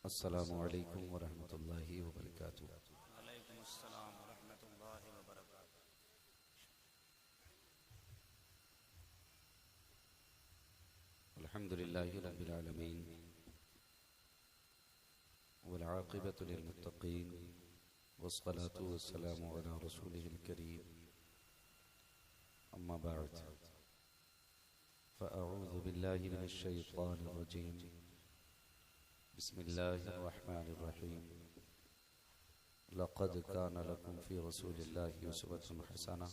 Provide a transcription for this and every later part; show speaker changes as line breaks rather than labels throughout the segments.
अस्सलामु अलैकुम वरहमतुल्लाहि वबरकातुहू।
वालेकुम अस्सलाम वरहमतुल्लाहि वबरकातुहू।
अल्हम्दुलिल्लाहि रब्बिल आलमीन वल आक़िबतु लिल मुत्तक़ीन वस्सलातु वस्सलामु अला रसूलिहिल करीम अम्मा बअद फ़अऊज़ु बिल्लाहि मिनश शैतानिर रजीम बिस्मिल्लाहिर रहमानिर रहीम लक़द कान लकुम फ़ी रसूलिल्लाहि उस्वतुन हसना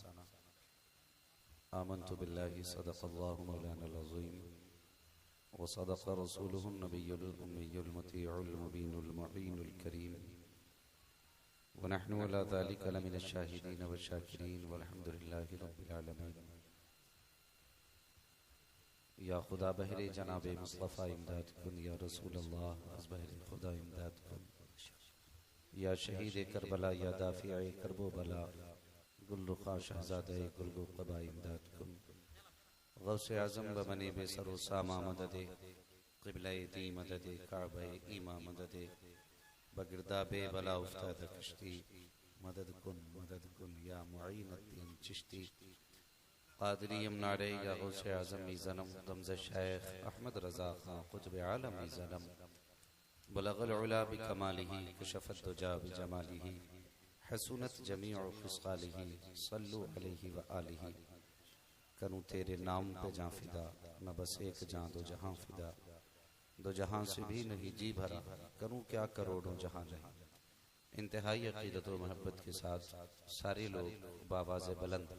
आमन्तु बिल्लाहि सदक़ल्लाहु मौलानल अज़ीम व सदक़ रसूलुहुन नबियुल उम्मियुल मुतीउल मुबीनुल मुईनुल करीम व नहनु अला ज़ालिका लमिनश शाहिदीन व शाकिरीन वल्हम्दुलिल्लाहि रब्बिल आलमीन। या खुदा बहरे जनाबे मुस्तफ़ा इमदाद कुन, या रसूल अल्लाह बहरे खुदा इमदाद कुन, या शहीद करबला, या दाफ़िए करबो बला, गुल्लुख़ा शहज़ादे गुल्गु क़बा इमदाद कुन। गौसे आज़म बने बेसरो सामा मददे, क़िबले दी मददे, काबे ईमा मददे, बगिरदाबे बला उफ्ताद कश्ती, मदद कुन या मुईनुद्दीन चिश्ती। क़ादरी यमनारे या गौसे आज़म ज़नम गमज़ शेख अहमद रज़ा ख़ां क़ुतब आलम ज़नम बलग़ल उला बिकमालिही कशफ़त दुजा बिजमालिही हसूनत जमीउ ख़िसालिही सल्लु अलैहि व आलिही। करूँ तेरे नाम पे जां फ़िदा, न बस एक जां दो जहां फ़िदा, दो जहां से भी नहीं जी भरा, करूँ क्या करोड़ों जहां नहीं। इंतहाई अक़ीदत व मोहब्बत के साथ सारे लोग बावाज़ बुलंद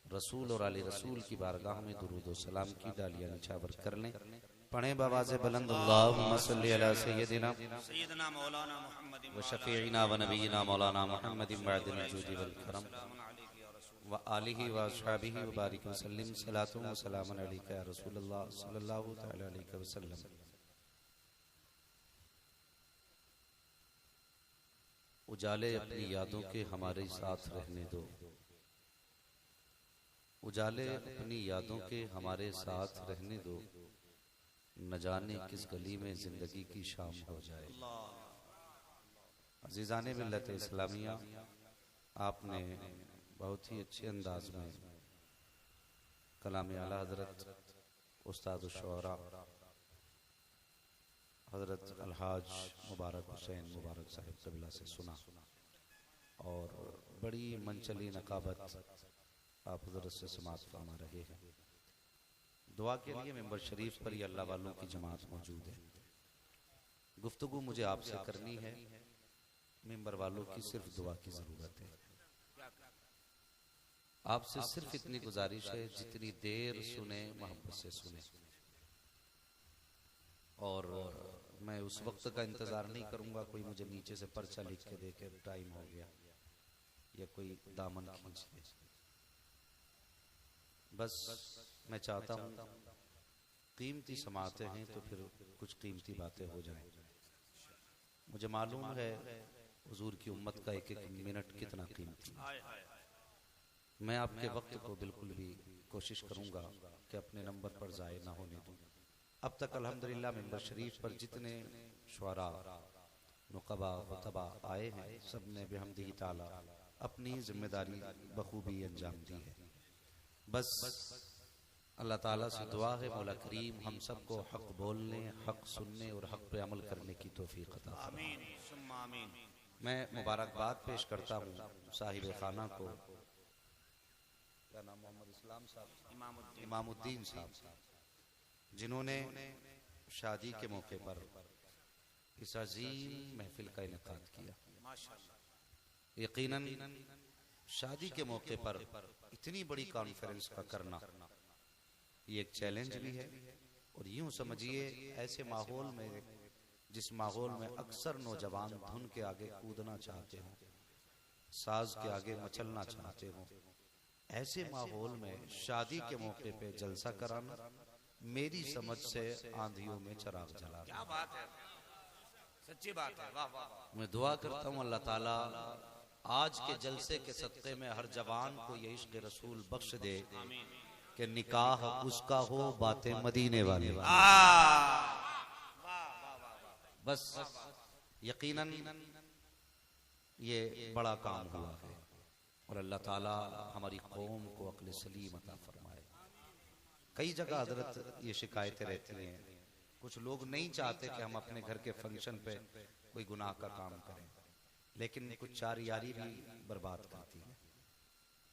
रसूल और आले रसूल की बारगाह में दुरूद व सलाम की डालियां निछावर कर लें। पढ़ें बावाज़ बुलंद अल्लाहुम्मा सल्लि अला सय्यदिना
सय्यदना मौलाना मुहम्मद
व शफ़ीइना व नबीना मौलाना मुहम्मदिन वअदिल जूदि वल करम व आलिहि व अस्हाबिहि व बारिक व सल्लिम सलातु व सलामन अलैका या रसूलल्लाह सल्लल्लाहु तआला अलैहि वसल्लम। उजाले अपनी यादों के हमारे साथ रहने दो, उजाले अपनी यादों के हमारे साथ रहने दो, न जाने किस गली में जिंदगी की शाम हो जाए। अजीज़ाने मिल्लत इस्लामिया, आपने बहुत ही अच्छे अंदाज में कलाम आला हज़रत उस्ताद शुअरा हज़रत अलहाज मुबारक हुसैन मुबारक साहिब क़िबला से सुना और बड़ी मनचली नकाबत आप हज़रत से समाअत फरमा रहे हैं। दुआ के लिए मेंबर शरीफ पर ही अल्लाह वालों की जमात मौजूद है। गुफ्तगू मुझे आपसे करनी है, मेंबर वालों की सिर्फ दुआ की ज़रूरत है। आपसे सिर्फ इतनी गुजारिश है, जितनी देर सुने मोहब्बत से सुने। और मैं उस वक्त का इंतज़ार नहीं करूँगा कोई मुझे नीचे से पर्चा लिख के दे के टाइम हो गया या कोई दामन खींच दे। बस मैं चाहता हूँ कीमती समातें हैं तो फिर कुछ कीमती बातें हो जाएं। मुझे मालूम है हुजूर की उम्मत का एक एक मिनट कितना कीमती है। मैं आपके वक्त को बिल्कुल भी कोशिश करूँगा कि अपने नंबर पर ज़ाय ना होने दूँ। अब तक अल्हम्दुलिल्लाह मेंबर शरीफ पर जितने शुअरा नुक़बा खुतबा आए हैं, सब ने बिहम्दिही ताला अपनी जिम्मेदारी बखूबी अंजाम दी है। बस अल्लाह ताला से दुआ है मौला करीम हम सबको हक़ बोलने, हक़ सुनने और हक़ पे अमल करने की तौफीक अता फरमाए।
आमीन।
मैं मुबारकबाद पेश करता हूँ साहिब खाना को, क्या नाम मोहम्मद इस्लाम साहब, इमामुद्दीन साहब, जिन्होंने शादी के मौके पर इस अजीम महफिल का इनेकाद किया। यकीनन शादी के मौके पर इतनी बड़ी कॉन्फ्रेंस का करना ये एक चैलेंज भी है। और यूं समझिए ऐसे माहौल में, जिस माहौल में अक्सर नौजवान धुन के आगे कूदना चाहते हों, साज के आगे मचलना चाहते हों, ऐसे माहौल में शादी के मौके पे जलसा कराना मेरी समझ से आंधियों में चिराग जलाना।
क्या बात है, सच्ची बात है। वाह वाह।
मैं दुआ करता हूँ अल्लाह ताला आज के जलसे के सदक़े में हर जवान को ये इश्क़ रसूल बख्श दे कि निकाह उसका हो बातें मदीने वाले। बस यकीनन ये बड़ा काम हुआ है और अल्लाह ताला हमारी कौम को अक्ल सलीम अता फरमाए। कई जगह हजरत ये शिकायतें रहती हैं, कुछ लोग नहीं चाहते कि हम अपने घर के फंक्शन पे कोई गुनाह का काम करें, लेकिन कुछ चार यारी भी बर्बाद करती है।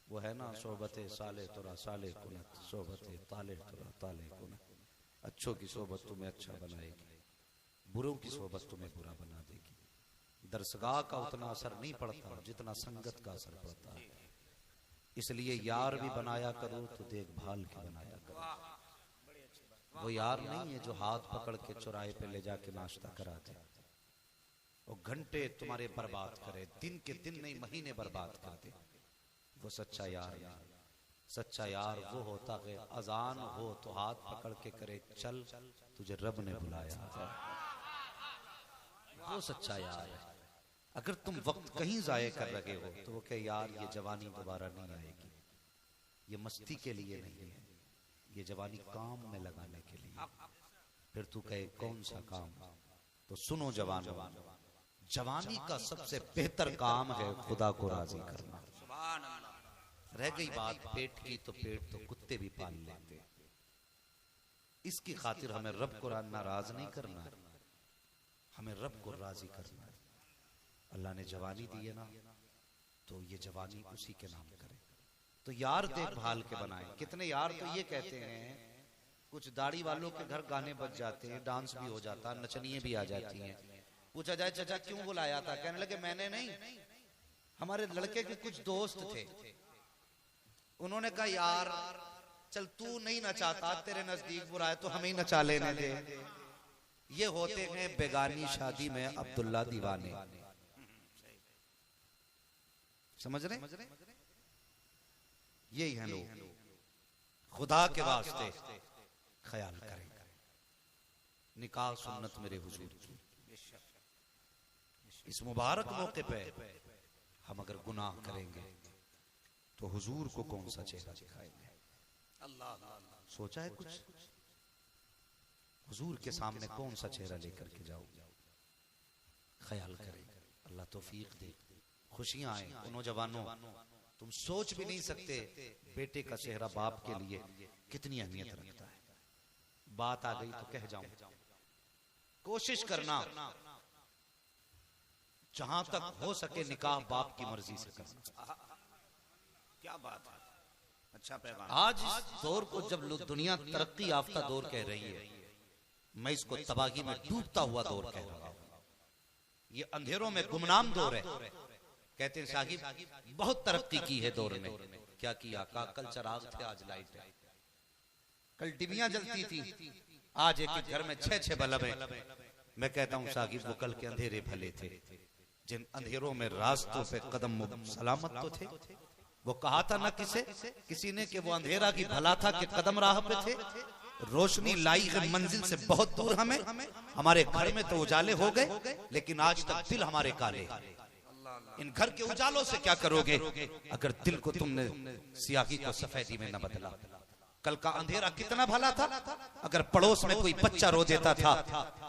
वो है ना, सोबत साले तुरा साले कुनत, सोबत ताले तुरा ताले कुनत। अच्छों की सोबत तुम्हें अच्छा बनाएगी, बुरों की सोबत तुम्हें बुरा बना देगी। दरसगाह का उतना असर नहीं पड़ता जितना संगत का असर पड़ता है। इसलिए यार भी बनाया करो तो देखभाल के बनाया करो। वो यार नहीं है जो हाथ पकड़ के चौराहे पे ले जाके नाश्ता करा दे, वो घंटे तुम्हारे बर्बाद करे, दिन के दिन नहीं महीने बर्बाद कर दे। वो सच्चा यार नहीं। सच्चा यार वो होता है अजान हो तो हाथ पकड़ के करे, चल तुझे रब ने बुलाया है। वो सच्चा यार है। अगर तुम वक्त कहीं जाये कर रहे हो तो वो कहे यार ये जवानी दोबारा नहीं आएगी, ये मस्ती के लिए नहीं है, ये जवानी काम में लगाने के लिए। फिर तू कहे कौन सा काम? तो सुनो जवानों, जवानी का सबसे बेहतर काम है खुदा को राजी करना। रह गई बात पेट की, तो पेट तो कुत्ते भी पाल लेते। इसकी खातिर हमें रब को नाराज नहीं करना है, हमें रब को राजी करना है। अल्लाह ने जवानी दी है ना, तो ये जवानी उसी के नाम करे। तो यार देखभाल के बनाए। कितने यार तो ये कहते हैं, कुछ दाढ़ी वालों के घर गाने बज जाते हैं, डांस भी हो जाता, नचनिए भी आ जाती हैं। पूछा जाए चाचा क्यों बुलाया था? कहने लगे मैंने नहीं, हमारे लड़के के कुछ दोस्त थे, उन्होंने कहा यार चल तू नहीं नचाता, तेरे नजदीक बुरा है तो हमें ही नचा लेने दे। ये होते हैं बेगानी शादी में अब्दुल्ला दीवाने। समझ रहे? यही है लोग। खुदा के वास्ते ख्याल करें। निकाह सुन्नत मेरे हुजूर की। इस मुबारक मौके पे हम अगर गुनाह करेंगे तो हुजूर को कौन सा चेहरा दिखाएंगे? अल्लाह सोचा है कुछ? हुजूर के सामने कौन सा चेहरा लेकर के जाओ? ख्याल करें। अल्लाह तौफीक दे, खुशियां आए। उन नौजवानों, तुम सोच भी नहीं सकते बेटे का चेहरा बाप के लिए कितनी अहमियत रखता है। बात आ गई तो कह जाऊं, कोशिश करना जहां तक हो सके निकाह बाप की मर्जी से करना।
क्या बात है, अच्छा पैगाम।
आज इस दौर को जब लोग दुनिया तरक्की याफ्ता दौर कह रही है, मैं इसको तबाही में डूबता हुआ दौर कह रहा हूं। ये अंधेरों में गुमनाम दौर है। कहते हैं साहिब बहुत तरक्की की है दौर ने। क्या किया? कल चराग थे आज लाइट है, कल डिबियां जलती थी आज एक घर में 6-6 बल्ब है। मैं कहता हूं साहिब वो कल के अंधेरे भले थे, जिन अंधेरों में रास्तों पे कदम सलामत तो थे। वो कहा था ना किसी ने कि वो अंधेरा की भला था कि कदम राह पे थे, रोशनी लाई है मंजिल से बहुत दूर हमें। हमारे घर में तो उजाले हो गए, लेकिन आज तक दिल हमारे काले। इन घर के उजालों से क्या करोगे अगर दिल को तुमने सियाही को सफेदी में न बदला? कल का अंधेरा कितना भला था। अगर पड़ोस में कोई बच्चा रो देता था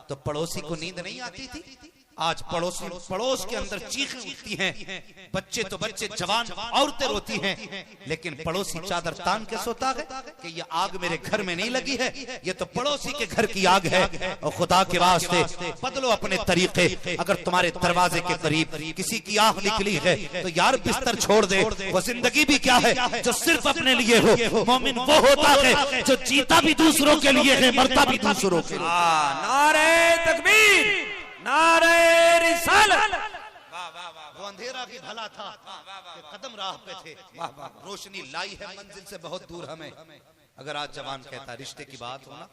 तो पड़ोसी को नींद नहीं आती थी। आज पड़ोस के अंदर चीखें उठती हैं, बच्चे तो बच्चे, जवान औरतें रोती हैं, लेकिन पड़ोसी चादर तान के सोता है कि ये आग मेरे घर में नहीं लगी है, ये तो पड़ोसी के घर की आग है। और खुदा के वास्ते बदलो अपने तरीके। अगर तुम्हारे दरवाजे के करीब किसी की आह निकली है तो यार बिस्तर छोड़ दे। वो जिंदगी भी क्या है जो सिर्फ अपने लिए हो। मोमिन वो होता है जो जीता भी दूसरों के लिए है, मरता भी दूसरों के लिए।
नारे तकबीर, नारे रिसालत।
वो अंधेरा भी भला था कि कदम राह पे थे, रोशनी लाई है मंजिल से बहुत दूर हमें। अगर आज जवान कहता रिश्ते की बात हो ना,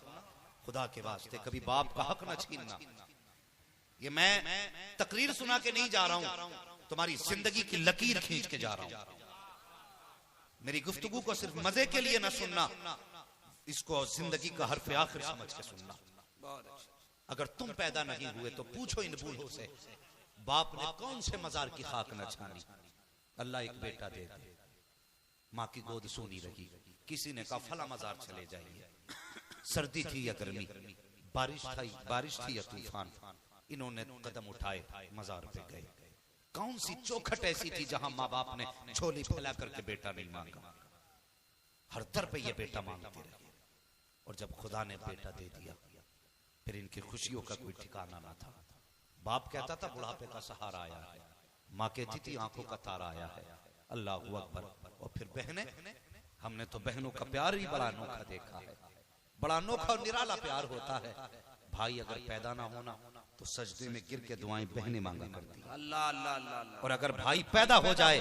खुदा के वास्ते कभी बाप का हक न छीनना। ये मैं तकरीर सुना के नहीं जा रहा हूं, तुम्हारी जिंदगी की लकीर खींच के जा रहा हूं। मेरी गुफ्तगू को सिर्फ मजे के लिए न सुनना, इसको जिंदगी का हर्फ आखिर समझ के सुनना। अगर तुम पैदा नहीं हुए तो पूछो इन बूढ़ों से, बाप ने कौन से मजार की खाक न छानी। अल्लाह एक बेटा दे दे, माँ की गोद सोनी रही। किसी ने कहा फला मजार चले जाइए। सर्दी थी या गर्मी, बारिश थी या तूफान, इन्होंने कदम उठाए, मजार पे गए। कौन सी चौखट ऐसी थी जहां माँ बाप ने झोली फैला करके बेटा नहीं मांगा? हर दर पे ये बेटा मांगते रहे। और जब खुदा ने बेटा दे दिया, फिर इनकी खुशियों का कोई ठिकाना ना था। बाप कहता था बुढ़ापे का सहारा आया है, माँ कहती थी आंखों का तारा आया है। अल्लाहू अकबर। और फिर बहनें, हमने तो बहनों का प्यार ही बड़ा अनोखा देखा है, बड़ा अनोखा और निराला प्यार होता है। भाई अगर पैदा ना होना तो सजदे में गिर के दुआएं बहनें मांगा करती,
अल्लाह अल्लाह अल्लाह।
और अगर भाई पैदा हो जाए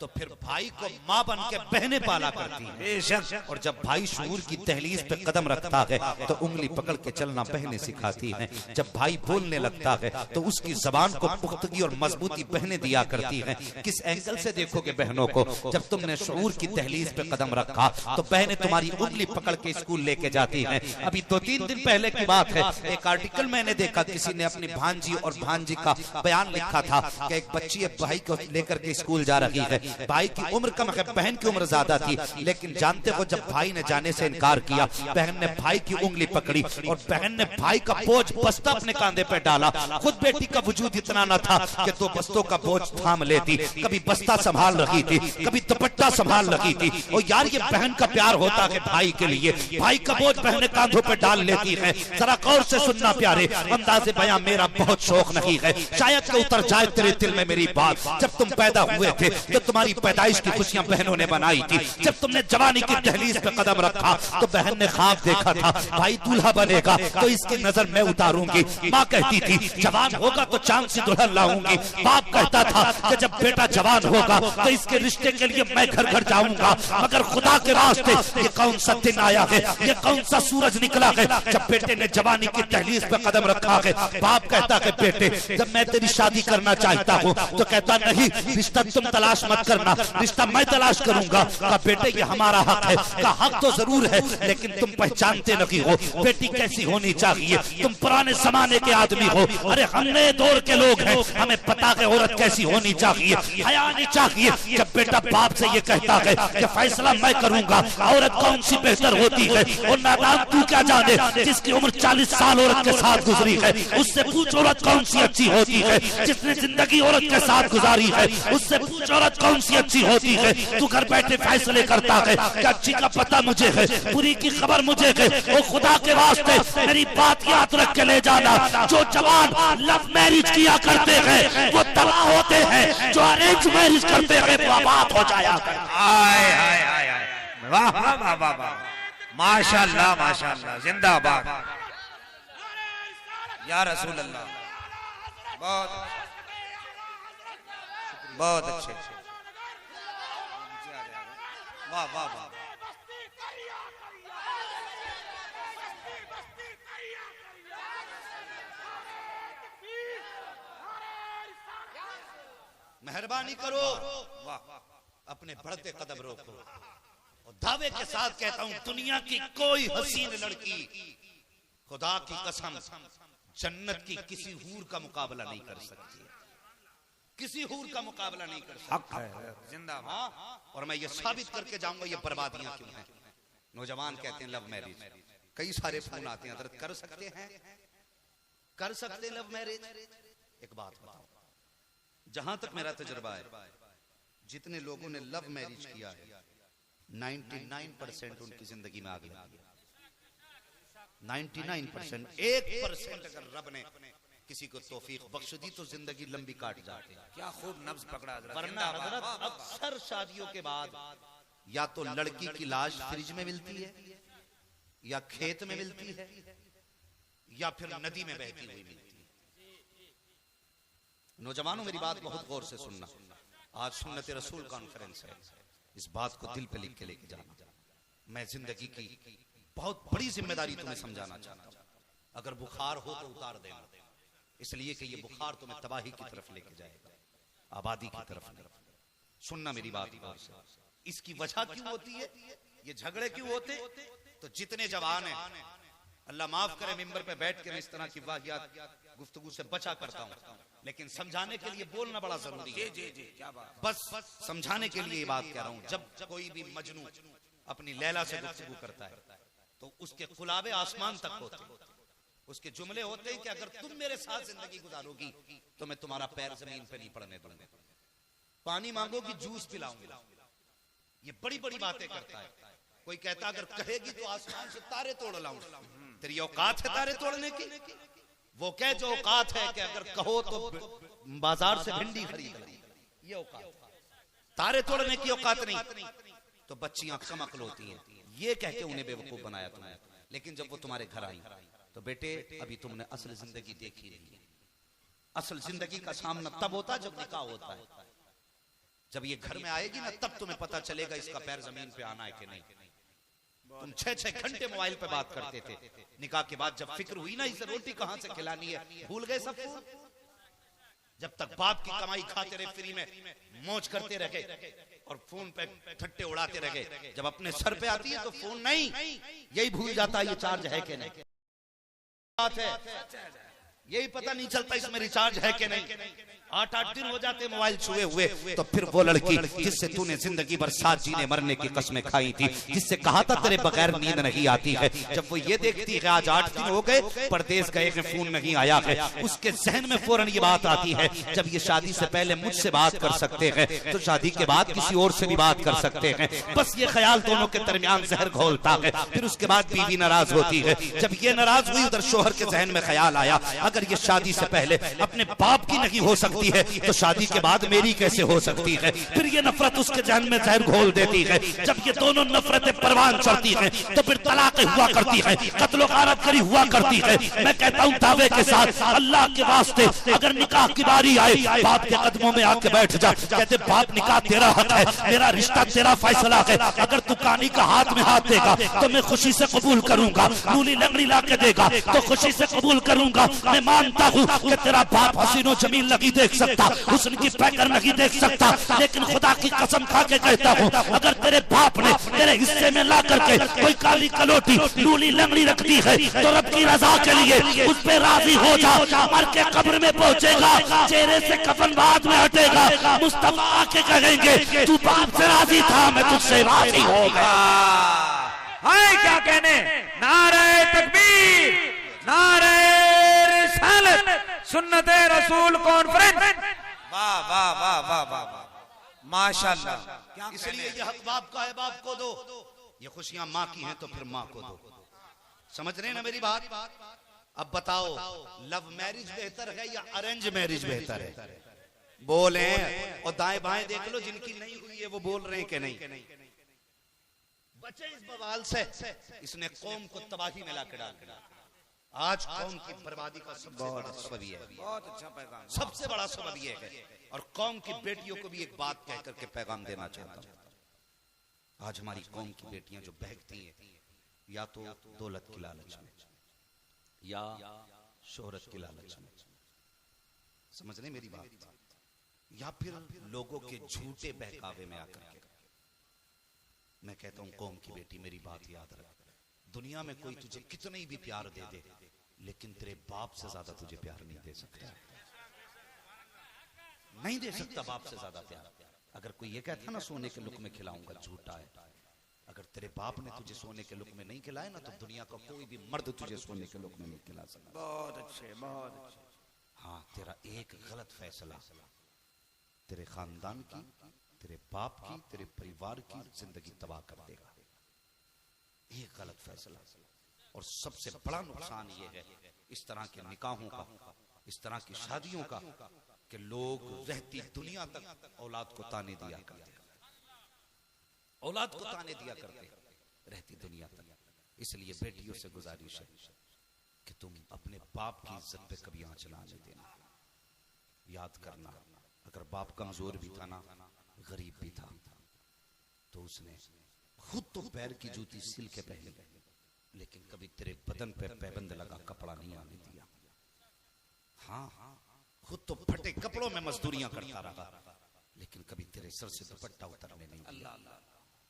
तो फिर भाई को माँ बन के बहनें पाला करती हैं।
बेशक।
और जब भाई शूर की दहलीज पे कदम रखता है तो उंगली पकड़ के चलना बहनें सिखाती हैं। जब भाई बोलने लगता है तो उसकी जबान को पुख्तगी और मजबूती बहनें दिया करती हैं। किस एंगल से देखोगे बहनों को? जब तुमने शूर की दहलीज पे कदम रखा तो बहनें तुम्हारी उंगली पकड़ के स्कूल लेके जाती हैं। अभी 2-3 दिन पहले की बात है, एक आर्टिकल मैंने देखा, किसी ने अपनी भांजी और भांजी का बयान लिखा था कि एक बच्ची एक भाई को लेकर के स्कूल जा रही है। भाई की उम्र कम है, बहन की उम्र ज्यादा थी, लेकिन जानते हो जब भाई ने जाने से इनकार किया, बहन ने भाई की उंगली पकड़ी और बहन ने भाई का बोझ बस्ता अपने कांधे पे डाला। खुद बेटी का वजूद इतना न था कि 2 बस्तों का बोझ थाम लेती, कभी बस्ता संभाल रही थी, कभी दुपट्टा संभाल रही थी। और यार ये बहन का प्यार होता है भाई के लिए, भाई का बोझ बहन कांधों पे डाल लेती है। जरा गौर से सुनना प्यारे, अंदाज़े बयां मेरा बहुत शौक नहीं है, शायद कि उतर जाए तेरे दिल में मेरी बात। जब तुम पैदा हुए थे तो तुम्हारी पैदाइश की खुशियां बहनों ने बनाई थी। जब तुमने जवानी की दहलीज पे कदम रखा तो बहन ने ख्वाब देखा था भाई दूल्हा बनेगा तो इसकी नजर मैं उतारूंगी। माँ कहती थी जवान होगा तो चांद से दुल्हन लाऊंगी। बाप कहता था कि जब बेटा जवान होगा तो इसके रिश्ते के लिए मैं घर घर जाऊंगा। मगर खुदा के रास्ते ये कौन सा दिन आया है, ये कौन सा सूरज निकला है जब बेटे ने जवानी की दहलीज पे कदम रखा है। बाप कहता है बेटे जब मैं तेरी शादी करना चाहता हूँ तो कहता नहीं, रिश्ता तुम तलाश मत करना, रिश्ता मैं तलाश करूंगा। कहा बेटे ये हमारा हक है। कहा हक तो जरूर है लेकिन तुम पहचानते नहीं हो बेटी कैसी होनी चाहिए। तुम पुराने जमाने के आदमी हो, अरे हम नए दौर के लोग हैं, हमें पता है औरत कैसी होनी चाहिए, हया नहीं चाहिए। जब बेटा बाप से ये कहता है कि फैसला मैं करूंगा औरत कौन सी बेहतर होती है, और नादान तू क्या जाने जिसकी उम्र 40 साल औरत के साथ गुजरी है, उससे पूछ औरत कौन सी अच्छी होती है। जिसने जिंदगी औरत के साथ गुजारी है उससे पूछ औरत कौन सी अच्छी होती है। तू घर बैठे फैसले करता है कि अच्छी का पता मुझे है, बुरी की खबर मुझे है। वो खुदा के वास्ते मेरी बात याद रख के ले जाना, जो जवान लव मैरिज किया करते हैं वो तबाह होते हैं, जो अरेंज मैरिज करते हैं वो आबाद हो जाया।
आय आय आय आय, वाह वाह वाह वाह वाह, माशाअल्लाह माशाअल्लाह, जिंदाबाद या रसूल अल्लाह। बहुत बहुत अच्छे, वाह वाह वाह।
मेहरबानी करो, वाह, अपने बढ़ते कदम रोको। और दावे के साथ कहता हूं दुनिया की कोई हसीन लड़की खुदा की कसम जन्नत की किसी हूर का मुकाबला नहीं कर सकती, किसी हूर का मुकाबला नहीं कर सकती।
जिंदाबाद।
और मैं ये साबित करके जाऊंगा ये बर्बादियां क्यों हैं। नौजवान कहते हैं लव मैरिज, कई सारे फोन आते हैं, हजरत कर सकते हैं, कर सकते लव मैरिज। एक बात बताओ, जहां तक मेरा तजुर्बा है जितने लोगों ने लव मैरिज किया है 99% उनकी जिंदगी में आग लगी। 99%, 1% अगर रब ने किसी को तौफीक बख्श दी तो जिंदगी लंबी काट जाती है।
क्या खूब नब्ज पकड़ा हजरत।
वरना हजरत अक्सर शादियों के बाद या तो लड़की की लाश फ्रिज में मिलती है, या खेत में मिलती है, या फिर नदी में बहती हुई मिलती है। नौजवानों मेरी बात बहुत गौर से सुनना, आज सुन्नत रसूल कॉन्फ्रेंस है, इस बात को दिल पे लिख के लेके जाना। मैं जिंदगी की बहुत बड़ी जिम्मेदारी तुम्हें समझाना चाहता हूं। अगर बुखार हो तो उतार देना, इसलिए कि ये बुखार तुम्हें तबाही की तरफ लेके जाएगा, आबादी की तरफ नहीं। सुनना मेरी बात गौर से, इसकी वजह क्यों होती है, ये झगड़े क्यों होते? तो जितने जवान हैं, अल्लाह माफ करे मिंबर पे बैठ के मैं इस तरह की वाहियात गुफ्तगू से बचा करता हूं, लेकिन समझाने के लिए बोलना बड़ा जरूरी है।
जी जी क्या बात।
बस समझाने के लिए ये बात कह रहा हूं। जब कोई भी मजनू अपनी लैला से गुफ्तगू करता है तो उसके खुलाबे आसमान तक होते, उसके जुमले होते हैं कि अगर तुम मेरे साथ जिंदगी गुजारोगी तो मैं तुम्हारा पैर जमीन पे नहीं पड़ने दूंगा, पानी मांगोगी जूस पिलाऊंगा। ये बड़ी बड़ी बातें करता है। कोई कहता अगर कहेगी तो आसमान से तारे तोड़ लाऊंगा। तेरी औकात है तारे तोड़ने की? वो कह जो औकात है कि अगर कहो तो बाजार से भिंडी खरीद, ये औकात। तारे तोड़ने की औकात नहीं। तो बच्चियां कमअक्ल होती हैं, ये कह के उन्हें बेवकूफ बनाया तुमने। लेकिन जब वो तुम्हारे घर आई तो बेटे अभी तुमने असल जिंदगी देखी नहीं। असल जिंदगी का सामना तब होता जब निकाह होता है। जब ये घर में आएगी ना तब तुम्हें पता चलेगा इसका पैर जमीन पे आना है कि नहीं। तुम 6-6 घंटे मोबाइल पे बात करते थे। निकाह के बाद जब फिक्र हुई ना इसे रोटी कहां से खिलानी है, भूल गए सब। जब तक बाप की कमाई खाते रहे, फ्री में मौज करते रह गए और फोन पे ठट्टे उड़ाते रह गए। जब अपने सर पे आती है तो फोन नहीं, यही भूल जाता है ये चार्ज है कि नहीं। बात है यही पता नहीं चलता इसमें रिचार्ज है कि नहीं। 8-8 दिन हो जाते मोबाइल छुए हुए। तो फिर वो लड़की जिससे तूने जिंदगी भर साथ जीने मरने की कस्में खाई थी, जिससे कहा था तेरे बगैर नींद नहीं आती है, जब वो ये देखती है आज 8 दिन हो गए परदेश गए हैं फोन नहीं आया है, उसके जहन में फौरन ये बात आती है जब ये शादी से पहले मुझसे बात कर सकते हैं तो शादी के बाद किसी और से भी बात कर सकते हैं। बस ये ख्याल दोनों के दरमियान जहर घोलता है। फिर उसके बाद बीवी नाराज होती है। जब ये नाराज हुई उधर शोहर के जहन में ख्याल आया अगर ये शादी से पहले अपने बाप की नहीं हो सकती है तो शादी के बाद मेरी कैसे हो सकती है। फिर ये नफरत उसके जहन में जहर घोल देती है। जब ये दोनों नफरतें परवान चढ़ती हैं तो फिर तलाक़ें हुआ करती है, कत्लो गारत करी हुआ करती है। मैं कहता हूँ दावे के साथ अल्लाह के वास्ते अगर निकाह की बारी आए बाप के कदमों में आके बैठ जा। कहते बाप निकाह तेरा हक है, मेरा रिश्ता तेरा फैसला है। अगर तू कानी का हाथ में हाथ देगा तो मैं खुशी से कबूल करूंगा। लूली लंगड़ी ला के देगा तो खुशी से कबूल करूंगा। मैं मानता हूँ कि तेरा बाप हसीनो जमीन लगी देख सकता, हुस्न की पैकर नहीं देख सकता, लेकिन खुदा की कसम खा के कहता हूँ अगर तेरे बाप ने तेरे हिस्से में ला करके कोई काली कलोटी लूली लंगड़ी रख दी है तो रब की रजा के लिए उस पे राजी हो जा। मर के कब्र में पहुंचेगा, चेहरे से कफन बाद में हटेगा, मुस्तफा आके कहेंगे तू बाप से राजी था, मैं तुझसे राजी हो गया।
हाय क्या कहने, नारे तकबीर, नारे रिसालत, सुन्नते रसूल कॉन्फ्रेंस। वाह वाह वाह वाह वाह माशाल्लाह।
इसलिए ये हक बाप का है, बाप को दो। ये खुशियां माँ की हैं तो फिर माँ को दो। समझ रहे हैं ना मेरी बात? अब बताओ लव मैरिज बेहतर है या अरेंज मैरिज बेहतर है? बोले और दाएं बाएं देख लो, जिनकी नहीं हुई है वो बोल रहे हैं कि नहीं। बचे इस बवाल से, इसने कौम को तबाही में ला के डाल दिया। आज कौम की बर्बादी का सबसे बड़ा सबब ये है।
बहुत अच्छा पैगाम,
सबसे बड़ा सबब ये है। और कौम की बेटियों को भी एक बात कह करके पैगाम देना चाहता हूं। आज हमारी कौम की बेटियां जो बहकती हैं या तो दौलत की लालच में या शोहरत की लालच में, समझ रहे मेरी बात, या फिर लोगों के झूठे बहकावे में आकर के। मैं कहता हूं कौम की बेटी मेरी बात याद रख, दुनिया में कोई तुझे कितना भी प्यार दे दे लेकिन तेरे बाप से ज्यादा तुझे प्यार नहीं दे सकता, नहीं दे सकता बाप से ज्यादा प्यार। अगर कोई ये कहता ना सोने के लुक में खिलाऊंगा, झूठा है। अगर तेरे बाप ने तुझे सोने के लुक में नहीं खिलाया ना तो दुनिया का कोई भी मर्द तुझे सोने के लुक में नहीं खिला सकता।
बहुत अच्छे, बहुत अच्छे।
हाँ, तेरा एक गलत फैसला तेरे खानदान की, तेरे बाप की, तेरे परिवार की जिंदगी तबाह कर देगा। एक गलत फैसला। और सबसे बड़ा नुकसान ये है इस तरह के निकाहों का, इस तरह की शादियों का, कि लोग रहती दुनिया तक औलाद को ताने दिया करते, औलाद को ताने दिया करते रहती दुनिया तक। इसलिए बेटियों से गुजारिश है कि तुम अपने बाप की इज्जत पे कभी आंच ना आने देना। याद करना, अगर बाप कमजोर भी था ना, गरीब भी था, तो उसने खुद तो पैर की जूती सिल के पहने, लेकिन कभी तेरे बदन पे पैबंद लगा कपड़ा नहीं आने दिया। हाँ, खुद तो फटे कपड़ों में मजदूरियां करता रहा, लेकिन कभी तेरे सर से दुपट्टा उतरने नहीं दिया।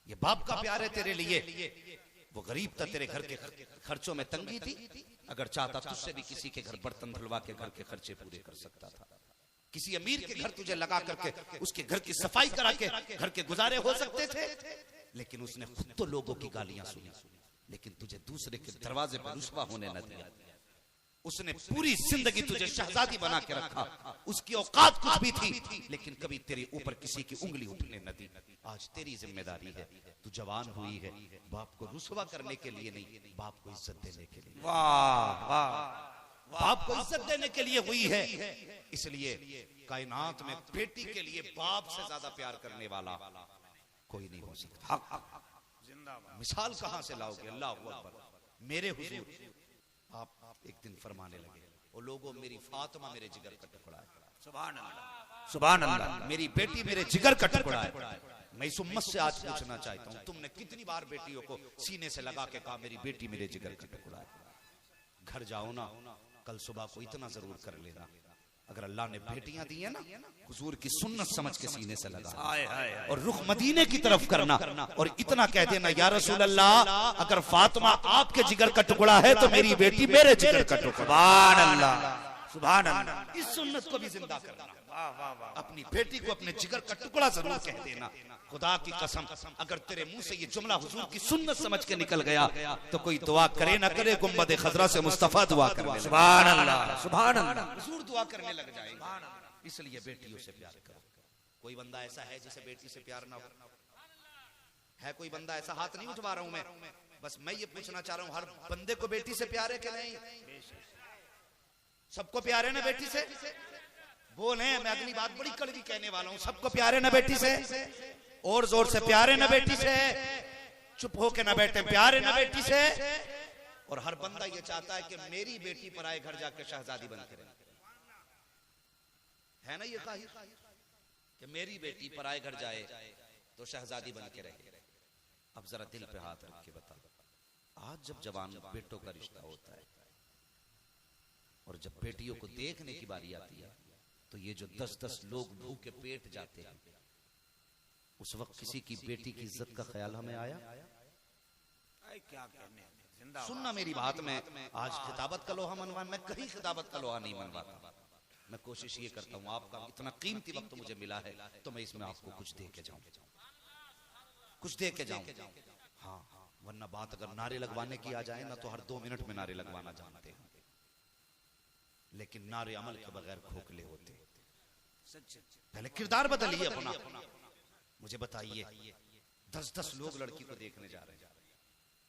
ये बाप का प्यार है तेरे लिए। वो गरीब था, तेरे घर के खर्चों में तंगी थी, अगर चाहता तुझसे भी किसी के घर बर्तन धुलवा के घर के खर्चे पूरे कर सकता था। किसी अमीर के घर तुझे लगा करके उसके घर की सफाई करा के घर के गुजारे हो सकते थे, लेकिन उसने खुद तो लोगों की गालियां सुनी, लेकिन तुझे दूसरे के दरवाजे पर रुसवा होने न दिया। उसने पूरी जिंदगी तुझे शहजादी बना के रखा, उसकी औकात कुछ भी थी, लेकिन कभी तेरे ऊपर किसी की उंगली उठने न दी। आज तेरी जिम्मेदारी है, तू जवान हुई है, बाप को रुसवा करने के लिए नहीं, बाप को इज्जत देने के लिए।
वाह वाह,
बाप को इज्जत देने के लिए हुई है। इसलिए कायनात में बेटी के लिए बाप से ज्यादा प्यार करने वाला कोई नहीं हो सकता। मिसाल कहां से लाओगे? अल्लाह अकबर। मेरे हुजूर आप एक दिन फरमाने लगे, वो लोगों मेरी फातिमा मेरे जिगर का टुकड़ा है।
सुभान अल्लाह, सुभान अल्लाह।
मेरी बेटी मेरे जिगर का टुकड़ा है। मैं इस उम्मत से आज पूछना चाहता हूं, तुमने कितनी बार बेटियों को सीने से लगा के कहा मेरी बेटी मेरे जिगर का टुकड़ा है? घर जाओ ना, कल सुबह को इतना जरूर कर लेना, अगर अल्लाह ने बेटियां दी है ना, हुजूर की सुन्नत समझ के सीने से लगा और रुख मदीने की तरफ करना और इतना कह देना, या रसूल अल्लाह, अगर फातिमा आपके जिगर का टुकड़ा है तो मेरी बेटी मेरे जिगर का टुकड़ा।
सुभान अल्लाह, सुभान अल्लाह।
इस सुन्नत को भी जिंदा करना। अपनी बेटी को अपने जिगर का टुकड़ा जरूर कह देना। खुदा की कसम, अगर तेरे मुंह से ये जुमला हुजूर की सुन्नत समझ के निकल गया तो कोई दुआ करे ना करे, गुंबद खजरा से मुस्तफा दुआ करे।
सुभान अल्लाह, सुभान अल्लाह।
हुजूर दुआ करने लग जाएंगे। इसलिए बेटियों से प्यार करो। कोई बंदा ऐसा है जिसे बेटी से प्यार ना हो? है कोई बंदा ऐसा? हाथ नहीं उठवा रहा हूं मैं, बस मैं ये पूछना चाह रहा हूं, हर बंदे को बेटी से प्यार है कि नहीं? सबको प्यार है ना बेटी से? बोले, मैं अगली बात बड़ी कड़वी कहने वाला हूं, सबको प्यार है ना बेटी से? और जोर से प्यार है ना बेटी से? चुप होके ना बैठे, प्यार है ना बेटी से? और हर बंदा ये चाहता है कि मेरी बेटी पराए घर जाके शहजादी बन के रहे, है ना? ये कहा कि मेरी बेटी पराए घर जाए तो शहजादी बन के रहे। अब जरा दिल पे हाथ रख के बता, आज जब जवान बेटों का रिश्ता होता है और जब बेटियों को देखने की बारी आती है तो ये जो 10-10 लोग भूखे पेट जाते हैं, उस वक्त किसी की बेटी की इज्जत का ख्याल हमें आया?
क्या कहने,
सुनना मेरी बात में। आज खिताबत का लोहा मनवा, मैं कहीं खिताबत का लोहा नहीं मनवाता। मैं कोशिश ये करता हूँ, आपका इतना कीमती वक्त मुझे मिला है तो मैं इसमें आपको कुछ दे के जाऊं, कुछ दे के जाऊं। हाँ, वरना बात अगर नारे लगवाने की आ जाए ना तो हर 2 मिनट में नारे लगवाना जानते हैं, लेकिन नारे अमल के बगैर खोखले होते। पहले किरदार बदलिए अपना। मुझे बताइए, 10-10 लोग लड़की को देखने जा रहे हैं,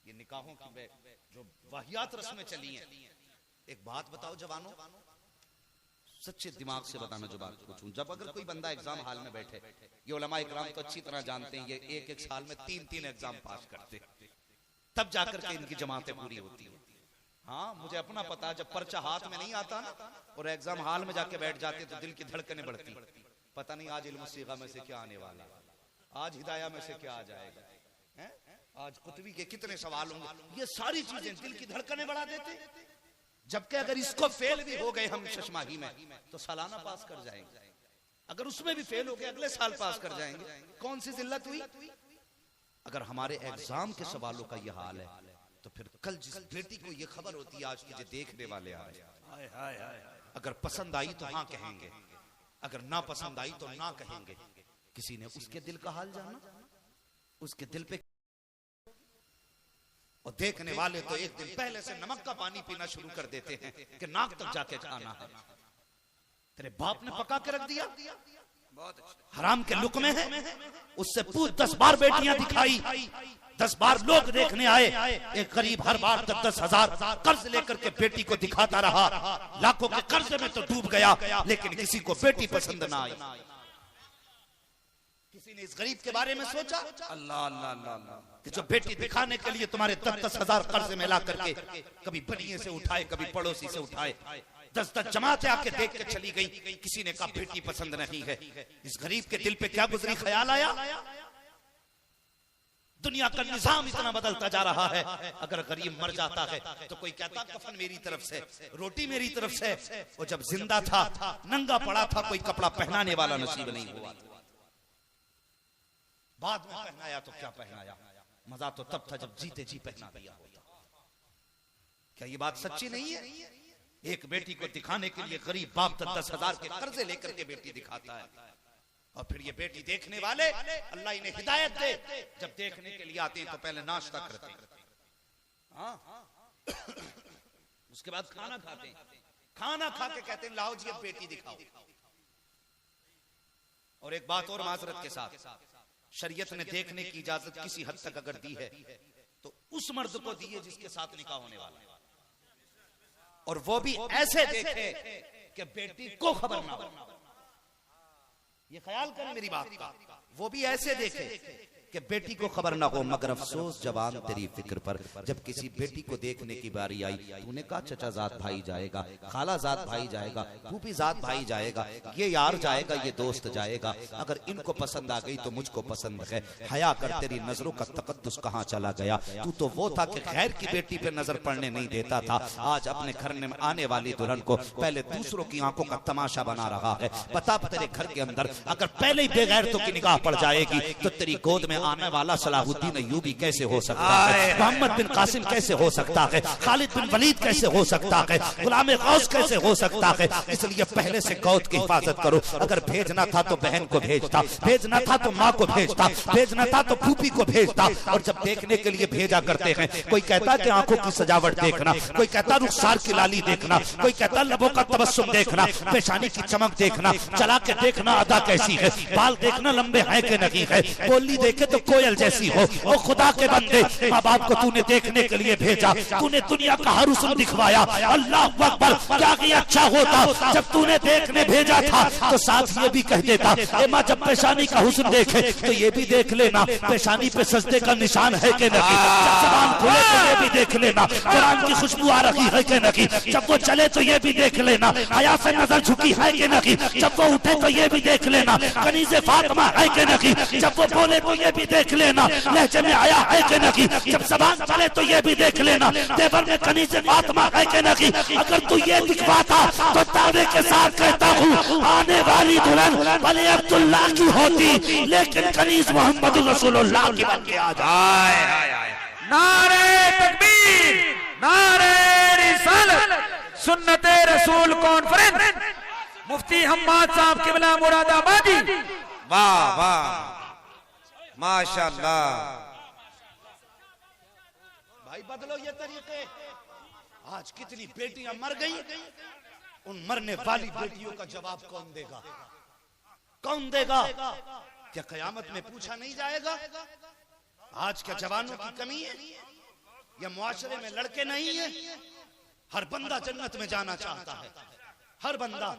ये निकाहों की जो वाहियात रस्में चली हैं। एक बात बताओ जवानों, सच्चे दिमाग से बताना जो बात पूछूं, जब अगर कोई बंदा एग्जाम हॉल में बैठे, ये उलमा इकराम तो अच्छी तरह जानते हैं, ये एक साल में 3-3 एग्जाम पास करते, तब जाकर के इनकी जमातें पूरी होती है। हाँ, मुझे अपना पता, जब पर्चा हाथ में नहीं आता ना और एग्जाम हॉल में जाके बैठ जाते तो दिल की धड़कनें बढ़ती, पता नहीं आज इल्म सीगा में से क्या आने वाला, आज हिदाया में से क्या आ जाएगा, है? आज कुतुबी के कितने सवाल होंगे। ये सारी चीजें दिल की धड़कनें बढ़ा देते। जबकि अगर इसको फेल भी हो गए हम शशमाही में तो सालाना पास कर जाएंगे, अगर उसमें भी फेल हो गए अगले साल पास कर जाएंगे। कौन सी जिल्लत हुई? अगर हमारे एग्जाम के सवालों का यह हाल है तो फिर कल जिस बेटी को यह खबर होती है आज तुझे देखने वाले आ रहे, अगर पसंद आई तो हाँ कहेंगे, अगर ना पसंद आई तो ना कहेंगे। किसी ने उसके दिल का हाल जाना, उसके दिल पे, और देखने वाले तो एक दिन पहले से नमक का पानी पीना शुरू कर देते हैं कि नाक तक जाके जाना है। तेरे बाप ने पका के रख दिया, हराम के लुकमे है, उससे पूछ 10 बार बेटियां दिखाई, 10 बार लोग देखने आए, एक गरीब हर बार 10-10 हजार कर्ज लेकर के बेटी को दिखाता रहा, लाखों के कर्ज में तो डूब गया, लेकिन किसी को बेटी पसंद ना आई। किसी ने इस गरीब के बारे में सोचा? अल्लाह अल्लाह अल्लाह, कि जो बेटी दिखाने के लिए तुम्हारे 10-10 हजार कर्ज में ला करके कभी बनिए से उठाए, कभी पड़ोसी से उठाए, 10-10 जमातें आके देख के चली गई, किसी ने कहा बेटी पसंद नहीं है। इस गरीब के दिल पे क्या गुजरी ख्याल आया? दुनिया का निजाम इतना बदलता जा रहा है, अगर गरीब मर जाता है तो कोई कहता कफन मेरी तरफ से, रोटी मेरी तरफ से। वो जब जिंदा था नंगा पड़ा था, कोई कपड़ा पहनाने वाला नसीब नहीं हुआ, बाद में पहनाया तो क्या पहनाया, मजा तो तब था जब जीते जी पहना दिया होता। क्या ये बात सच्ची नहीं है? एक बेटी को दिखाने के लिए गरीब बाप 10-10 हजार के कर्जे लेकर के बेटी दिखाता है, और फिर ये बेटी देखने वाले, अल्लाह इन्हें हिदायत दे, जब देखने के लिए आते हैं तो पहले नाश्ता करते हैं। उसके बाद खाना खाते हैं, खाना खा के कहते हैं लाओ जी अब बेटी दिखाओ। और एक बात और माजरत के साथ, शरीयत ने देखने की इजाजत किसी हद तक अगर दी है तो उस मर्द को दी है जिसके साथ निकाह होने वाला है, और वो भी ऐसे देखे कि बेटी को खबर ना हो। ये ख्याल करें मेरी बात का, वो भी ऐसे देखे कि बेटी को खबर ना हो। मगर अफसोस जवान तेरी फिक्र पर, जब किसी बेटी को देखने की बारी आई, तूने कहा चचा जात भाई जाएगा, खाला जात भाई जाएगा, फूफी जात भाई जाएगा, ये यार जाएगा, ये दोस्त जाएगा, अगर इनको पसंद आ गई तो मुझको पसंद है। हया कर, तेरी नजरों का तकद्दुस कहाँ चला गया? तू तो वो था कि गैर की बेटी पे नजर पड़ने नहीं देता था, आज अपने घर में आने वाली दुल्हन को पहले दूसरों की आंखों का तमाशा बना रहा है। बता तेरे घर के अंदर अगर पहले ही बेगैरतों की निगाह पड़ जाएगी तो तेरी गोद में आने वाला सलाहुद्दीन अय्यूबी कैसे हो सकता है? मोहम्मद बिन कासिम कैसे हो सकता है? खालिद बिन वलीद कैसे हो सकता है? गुलाम गौस कैसे हो सकता है? इसलिए पहले से गौत की हिफाजत करो। अगर भेजना था तो बहन को भेजता, भेजना था तो माँ को भेजता, भेजना था तो फूफी को भेजता। और जब देखने के लिए भेजा करते हैं, कोई कहता कि आंखों की सजावट देखना, कोई कहता रुखसार की लाली देखना, कोई कहता लबों का तबस्सुम देखना, पेशानी की चमक देखना, चला के देखना अदा कैसी है, बाल देखना लंबे हैं कि नहीं है, बोली देखे तो कोयल जैसी हो। ओ खुदा के बंदे, माँ बाप को तूने देखने के लिए भेजा, तूने दुनिया का हर हुस्न दिखवाया, अल्लाह अकबर, क्या कि अच्छा होता जब तूने देखने भेजा था तो साथ ये भी कह देता, ए माँ जब पेशानी का हुस्न देखे तो ये भी देख लेना पेशानी पे सजदे का निशान है कि नहीं, जब ज़बान खुले तो ये भी देख लेना कुरान की खुशबू आ रही है कि नहीं, जब वो चले तो ये भी देख लेना हया से नजर झुकी है कि नहीं, जब वो उठे तो ये भी देख लेना कनीज़े फातिमा है कि नहीं, जब वो बोले तो ये भी देख लेना लहजे में आया है कि नहीं, जब ज़बान चले तो ये भी देख लेना तेवर में कनीज़े फातिमा है कि नहीं। अगर तू ये दिखवाता तो दावे के साथ कहता हूँ आने वाली दुल्हन भले अब्दुल्ला की होती लेकिन कनीज़ मोहम्मद रसूलुल्लाह की बन के आ जाए।
नारे तकबीर, नारे रिसालत, सुन्नते रसूल कॉन्फ्रेंस, मुफ्ती हम्माद साहब किबला मुरादाबादी। वाह वाह माशाअल्लाह।
भाई बदलो ये तरीके। आज कितनी बेटियां मर गई, उन मरने वाली बेटियों का जवाब कौन देगा? कौन देगा? क्या कयामत में पूछा नहीं जाएगा? आज क्या जवानों की कमी है या मुआशरे में लड़के नहीं है? हर बंदा जन्नत में जाना चाहता है, हर बंदा।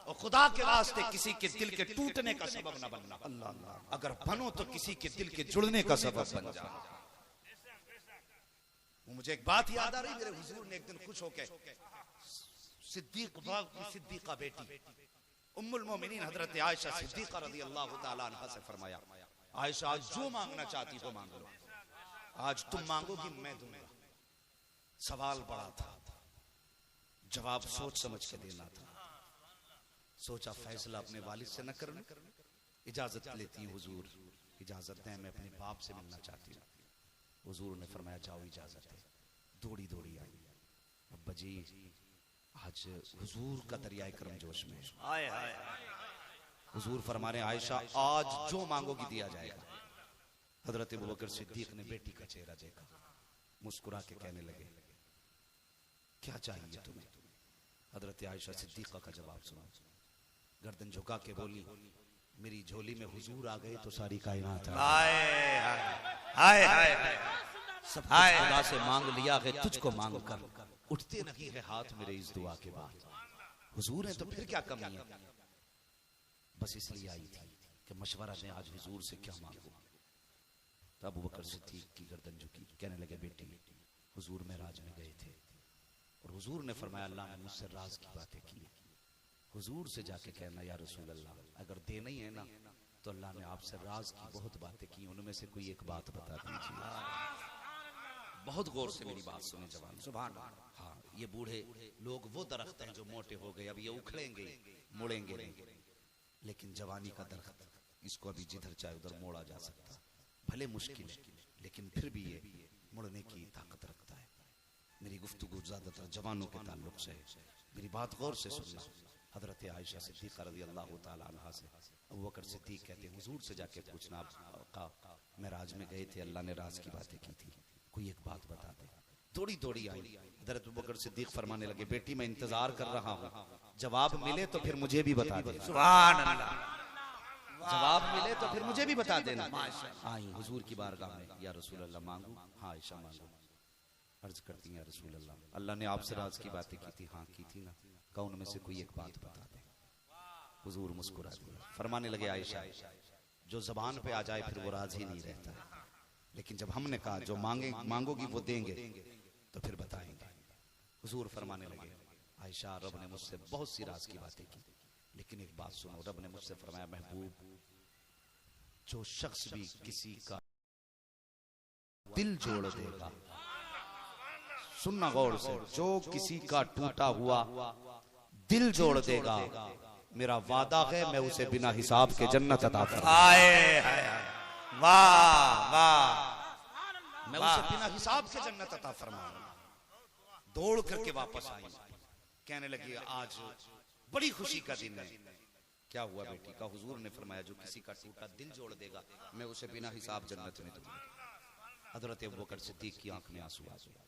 और खुदा के वास्ते किसी के दिल के टूटने का सबब न बनना, अल्लाह अगर बनो तो किसी के दिल के जुड़ने का सबब बन जा। मुझे एक बात याद आ रही, मेरे हुजूर ने एक दिन खुश होकर सिद्दीक बाग की सिद्दीका बेटी उम्मुल मोमिनीन हजरत आयशा सिद्दीका रज़ी अल्लाह तआला अन्हा से फरमाया, आयशा आज जो मांगना चाहती हो मांग लो, आज तुम मांगोगी मैं दूंगा। सवाल बड़ा था, जवाब सोच समझ के देना था। सोचा फैसला अपने वालिद से न करना, इजाजत लेती हूँ हुजूर, इजाजत दें, मैं अपने बाप से मिलना चाहती हूँ। हुजूर ने फरमाया जाओ इजाजत है। दौड़ी दौड़ी आई, अब्बा जी आज हुजूर का दरियाए करम जोश में। हुजूर फरमा रहे आयशा आज जो मांगोगी दिया जाएगा। हजरत अबू बकर सिद्दीक ने बेटी का चेहरा देखा, मुस्कुरा के कहने लगे क्या चाहिए तुम्हें? हजरत आयशा सिद्दीका का जवाब सुना, गर्दन झुका के बोली मेरी झोली में हुजूर आ गए तो सारी कायनात सब खुदा से मांग लिया है, तुझको मांग कर उठते नहीं है हाथ मेरे इस दुआ के बाद। हुजूर है तो फिर क्या कमी है? बस इसलिए आई थी कि मशवरा दें आज हुजूर से क्या मांगू। तो अबू बकर सिद्दीक की गर्दन झुकी, कहने लगे बेटी हुजूर मेराज में गए थे और हुजूर ने फरमाया अल्लाह ने मुझसे राज की बातें की, हुजूर से जाके कहना या रसूल अल्लाह अगर देना ही है ना तो अल्लाह ने आपसे राज की बहुत बातें की, उनमें से कोई एक बात बता दीजिए। बहुत गौर से मेरी बात सुने जवान, सुभान अल्लाह। हाँ, ये बूढ़े लोग वो दरख्त हैं जो मोटे हो गए, अब ये उखड़ेंगे मुड़ेंगे नहीं, लेकिन जवानी का दरख्त इसको अभी जिधर चाहे उधर मोड़ा जा सकता, भले मुश्किल लेकिन फिर भी ये मुड़ने की ताकत रखता है। मेरी गुफ्तगू ज्यादातर जवानों के ताल्लुक से है, मेरी बात गौर से सुनना। हजरत आयशा सिद्दीक़ा रज़ी अल्लाह तआला अन्हा से अबू बकर सिद्दीक़ कहते हैं हुजूर से जाके पूछना आप मेराज में गए थे, अल्लाह ने राज की बातें की थी, कोई एक बात बता दे। दौड़ी दौड़ी आई, हज़रत अबू बकर सिद्दीक फरमाने लगे, बेटी मैं इंतजार कर रहा हूँ, जवाब मिले तो फिर मुझे भी बता देना।
सुभान अल्लाह,
जवाब मिले तो फिर मुझे भी बता देना। आई हुजूर की बारगाह में, या रसूल अल्लाह मांगू? हाँ आयशा मांगू। अर्ज करती हैं, या रसूल अल्लाह, अल्लाह ने आपसे राज की बातें की थी। हाँ की थी ना, कौन उनमें से कोई एक बात बता दे। हुजूर मुस्कुरा दिए, फरमाने लगे, आयशा जो जबान पे आ जाए फिर वो राज ही नहीं रहता, लेकिन जब हमने कहा जो मांगोगी वो देंगे तो फिर बताएंगे। हुजूर फरमाने लगे, आयशा रब ने मुझसे बहुत सी राज की बातें की, लेकिन एक बात सुनो। रब ने मुझसे फरमाया, महबूब जो शख्स भी किसी का दिल जोड़ देगा, सुनना गौर से, जो किसी का टूटा हुआ दिल जोड़ देगा, मेरा वादा है मैं उसे बिना हिसाब के जन्नत अता करूंगा।
वाह वाह,
मैं उसे बिना हिसाब के जन्नत अता फरमाऊंगा। दौड़ करके वापस आई, कहने लगी आज बड़ी खुशी का दिन है। क्या हुआ बेटी का? हुजूर ने फरमाया जो किसी का टूटा दिल जोड़ देगा मैं उसे बिना हिसाब जन्नत में दूंगा। हजरत अबू बकर सिद्दीक की आंख में आंसू आ गए।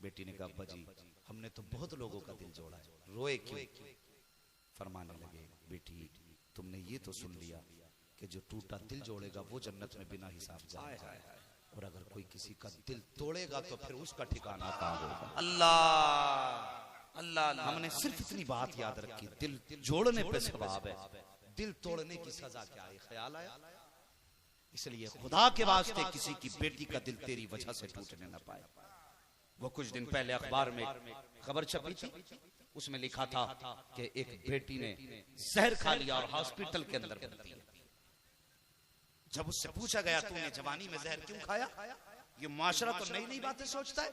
बेटी ने कहा, अब्बा जी हमने तो बहुत लोगों का दिल जोड़ा है, रोए क्यों? फरमाने लगे, बेटी तुमने ये तो सुन लिया कि जो टूटा दिल जोड़ेगा वो जन्नत में बिना हिसाब जाएगा, और अगर कोई किसी का दिल तोड़ेगा तो फिर उसका ठिकाना कहाँ होगा।
अल्लाह अल्लाह,
हमने सिर्फ इतनी बात याद रखी, दिल जोड़ने पे सवाब है, दिल तोड़ने की सजा क्या है? ख्याल आया? इसलिए खुदा के वास्ते किसी की बेटी का दिल तेरी वजह से टूटने न पाए। वो कुछ दिन पहले अखबार में खबर छपी थी, उसमें लिखा था कि एक बेटी ने जहर खा लिया और हॉस्पिटल के अंदर भर्ती है। जब उससे पूछा गया तूने जवानी में जहर क्यों खाया, ये माशरा तो नई नई बातें सोचता है।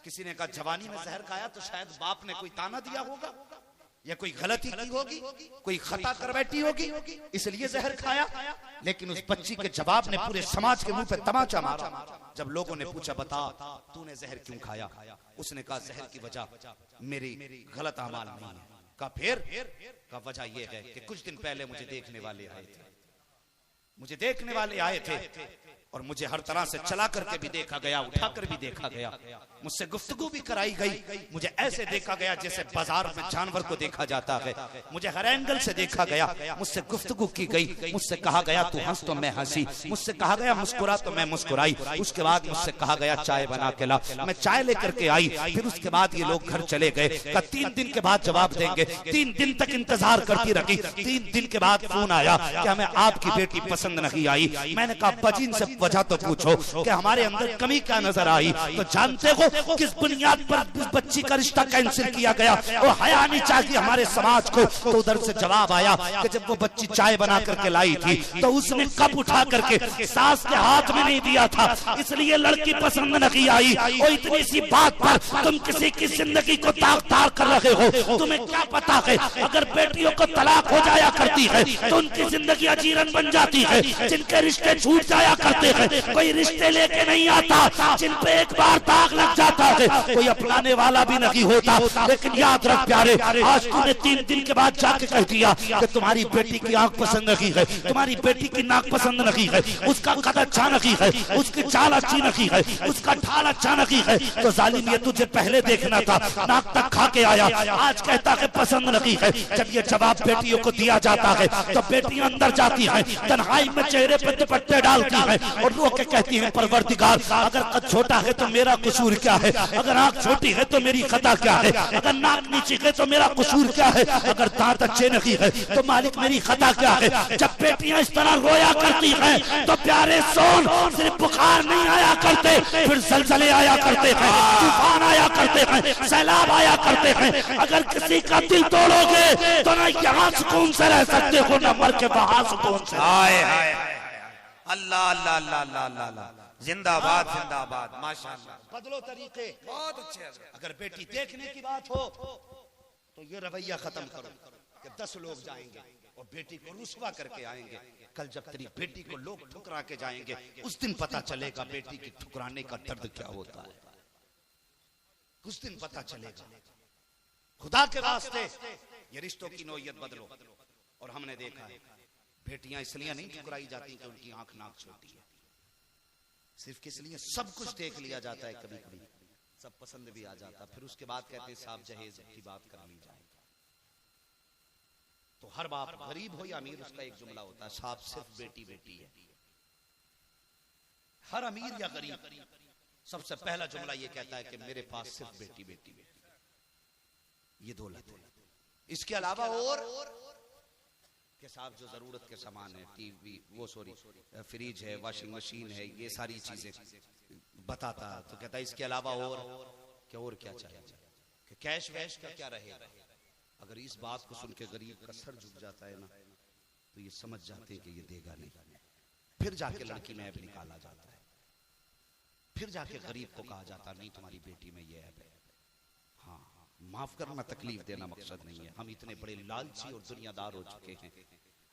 किसी ने कहा जवानी में जहर खाया तो शायद बाप ने कोई ताना दिया होगा, या कोई गलती की होगी, कोई खता कर बैठी होगी, इसलिए जहर खाया। लेकिन उस बच्ची के जवाब ने पूरे समाज के मुंह पे तमाचा मारा। जब लोगों ने पूछा बता तूने जहर क्यों खाया, उसने कहा जहर की वजह मेरी गलत अमाल नहीं है। कहा फिर? का वजह यह है कि कुछ दिन पहले मुझे देखने वाले आए थे और मुझे हर तरह से चला करके भी देखा गया, उठा कर भी देखा गया, मुझसे गुफ्तगू भी कराई गई, मुझे ऐसे देखा गया जैसे बाजार में जानवर को देखा जाता है, मुझे हर एंगल से देखा गया, मुझसे गुफ्तगू की गई, मुझसे कहा गया तू हंस तो मैं हंसी, मुझसे कहा गया मुस्कुरा तो मैं मुस्कुराई, उसके बाद मुझसे कहा गया चाय बना के ला, मैं चाय लेकर के आई, फिर उसके बाद ये लोग घर चले गए। कहा 3 दिन के बाद जवाब देंगे। 3 दिन तक इंतजार करती रही। 3 दिन के बाद फोन आया कि हमें आपकी बेटी पसंद नहीं आई। मैंने कहा बजीन से वजह तो पूछो कि हमारे अंदर कमी क्या नजर आई। तो जानते हो किस बुनियाद पर उस बच्ची का रिश्ता कैंसिल किया गया? वो हया नहीं चाहिए हमारे समाज को। तो उधर से जवाब आया कि जब वो बच्ची चाय बना करके लाई थी तो उसने कप उठा करके सास के हाथ में नहीं दिया था, इसलिए लड़की पसंद नहीं आई। और इतनी सी बात पर तुम किसी की जिंदगी को दागदार कर रहे हो। तुम्हें क्या पता है अगर बेटियों को तलाक हो जाया करती है तो उनकी जिंदगी अजीरन बन जाती है। जिनके रिश्ते छूट जाया करते हैं कोई रिश्ते लेके नहीं आता, जिन पे एक बार दाग लग जाता है कोई अपनाने वाला भी नहीं होता। लेकिन याद रख प्यारे, आज तूने 3 दिन के बाद जाके कह दिया कि तुम्हारी बेटी की आंख पसंद नहीं है, तुम्हारी बेटी की नाक पसंद नहीं है, उसका कद अच्छा नहीं है, उसकी चाल अच्छी नहीं है, उसका ढाल अच्छा नहीं है। तो जालिम ये तुझे पहले देखना था, नाक तक खा के आया, आज कहता है पसंद नहीं है। जब ये जवाब बेटियों को दिया जाता है तो बेटियां अंदर जाती है, तन्हाई में चेहरे पर दुपट्टे डालती है और रो के कहती है परवरदिगार अगर कद छोटा है तो मेरा कसूर क्या है, अगर आंख छोटी है तो मेरी खता क्या है, अगर नाक नीची है तो मेरा कसूर क्या है, अगर दांत अच्छे नहीं है तो मालिक मेरी खता क्या है। जब बेटियां इस तरह रोया करती हैं तो प्यारे सोन सिर्फ बुखार नहीं आया करते, फिर जलजले आया करते हैं, तूफान आया करते हैं, सैलाब आया करते हैं। अगर किसी का दिल तोड़ोगे तो ना यहाँ सुकून से रह सकते हो ना मर के वहां सुकून से।
अल्लाह अल्लाह अल्लाह अल्लाह अल्लाह, जिंदाबाद जिंदाबाद, माशाअल्लाह।
बदलो तरीके,
बहुत अच्छे।
अगर बेटी देखने की बात हो तो ये रवैया खत्म करो कि 10 लोग जाएंगे और बेटी को रुसवा करके आएंगे। कल जब तेरी बेटी को लोग ठुकरा के जाएंगे उस दिन पता चलेगा बेटी की ठुकराने का दर्द क्या होता है, उस दिन पता चलेगा। खुदा के वास्ते ये रिश्तों की नौयत बदलो। और हमने देखा है बेटियां इसलिए नहीं ठुकराई जाती कि उनकी आंख नाक छोटी है, सिर्फ इसलिए सब कुछ देख लिया जाता है। कभी कभी
सब पसंद भी आ जाता। फिर उसके बाद कहते साहब जहेज की बात कर ली जाए। तो हर बाप गरीब हो या अमीर उसका एक जुमला होता है, साहब सिर्फ बेटी बेटी है। हर अमीर या गरीब सबसे पहला जुमला ये कहता है कि मेरे पास सिर्फ बेटी बेटी है, ये दौलत है। इसके अलावा और कि साहब जो जरूरत के सामान है, टीवी वो सॉरी फ्रिज है, वॉशिंग मशीन है, ये सारी चीजें बताता। तो कहता है इसके अलावा और क्या चाहिए, कि कैश वैश का क्या रहेगा। अगर इस बात को सुन के गरीब का सर झुक जाता है ना, तो ये समझ जाते हैं कि ये देगा नहीं। फिर जाके लड़की में ऐब निकाला जाता है, फिर जाके गरीब को कहा जाता नहीं तुम्हारी बेटी में ये ऐब है। हाँ, माफ करना, तकलीफ देना मकसद नहीं है। हम इतने बड़े लालची और दुनियादार हो चुके हैं।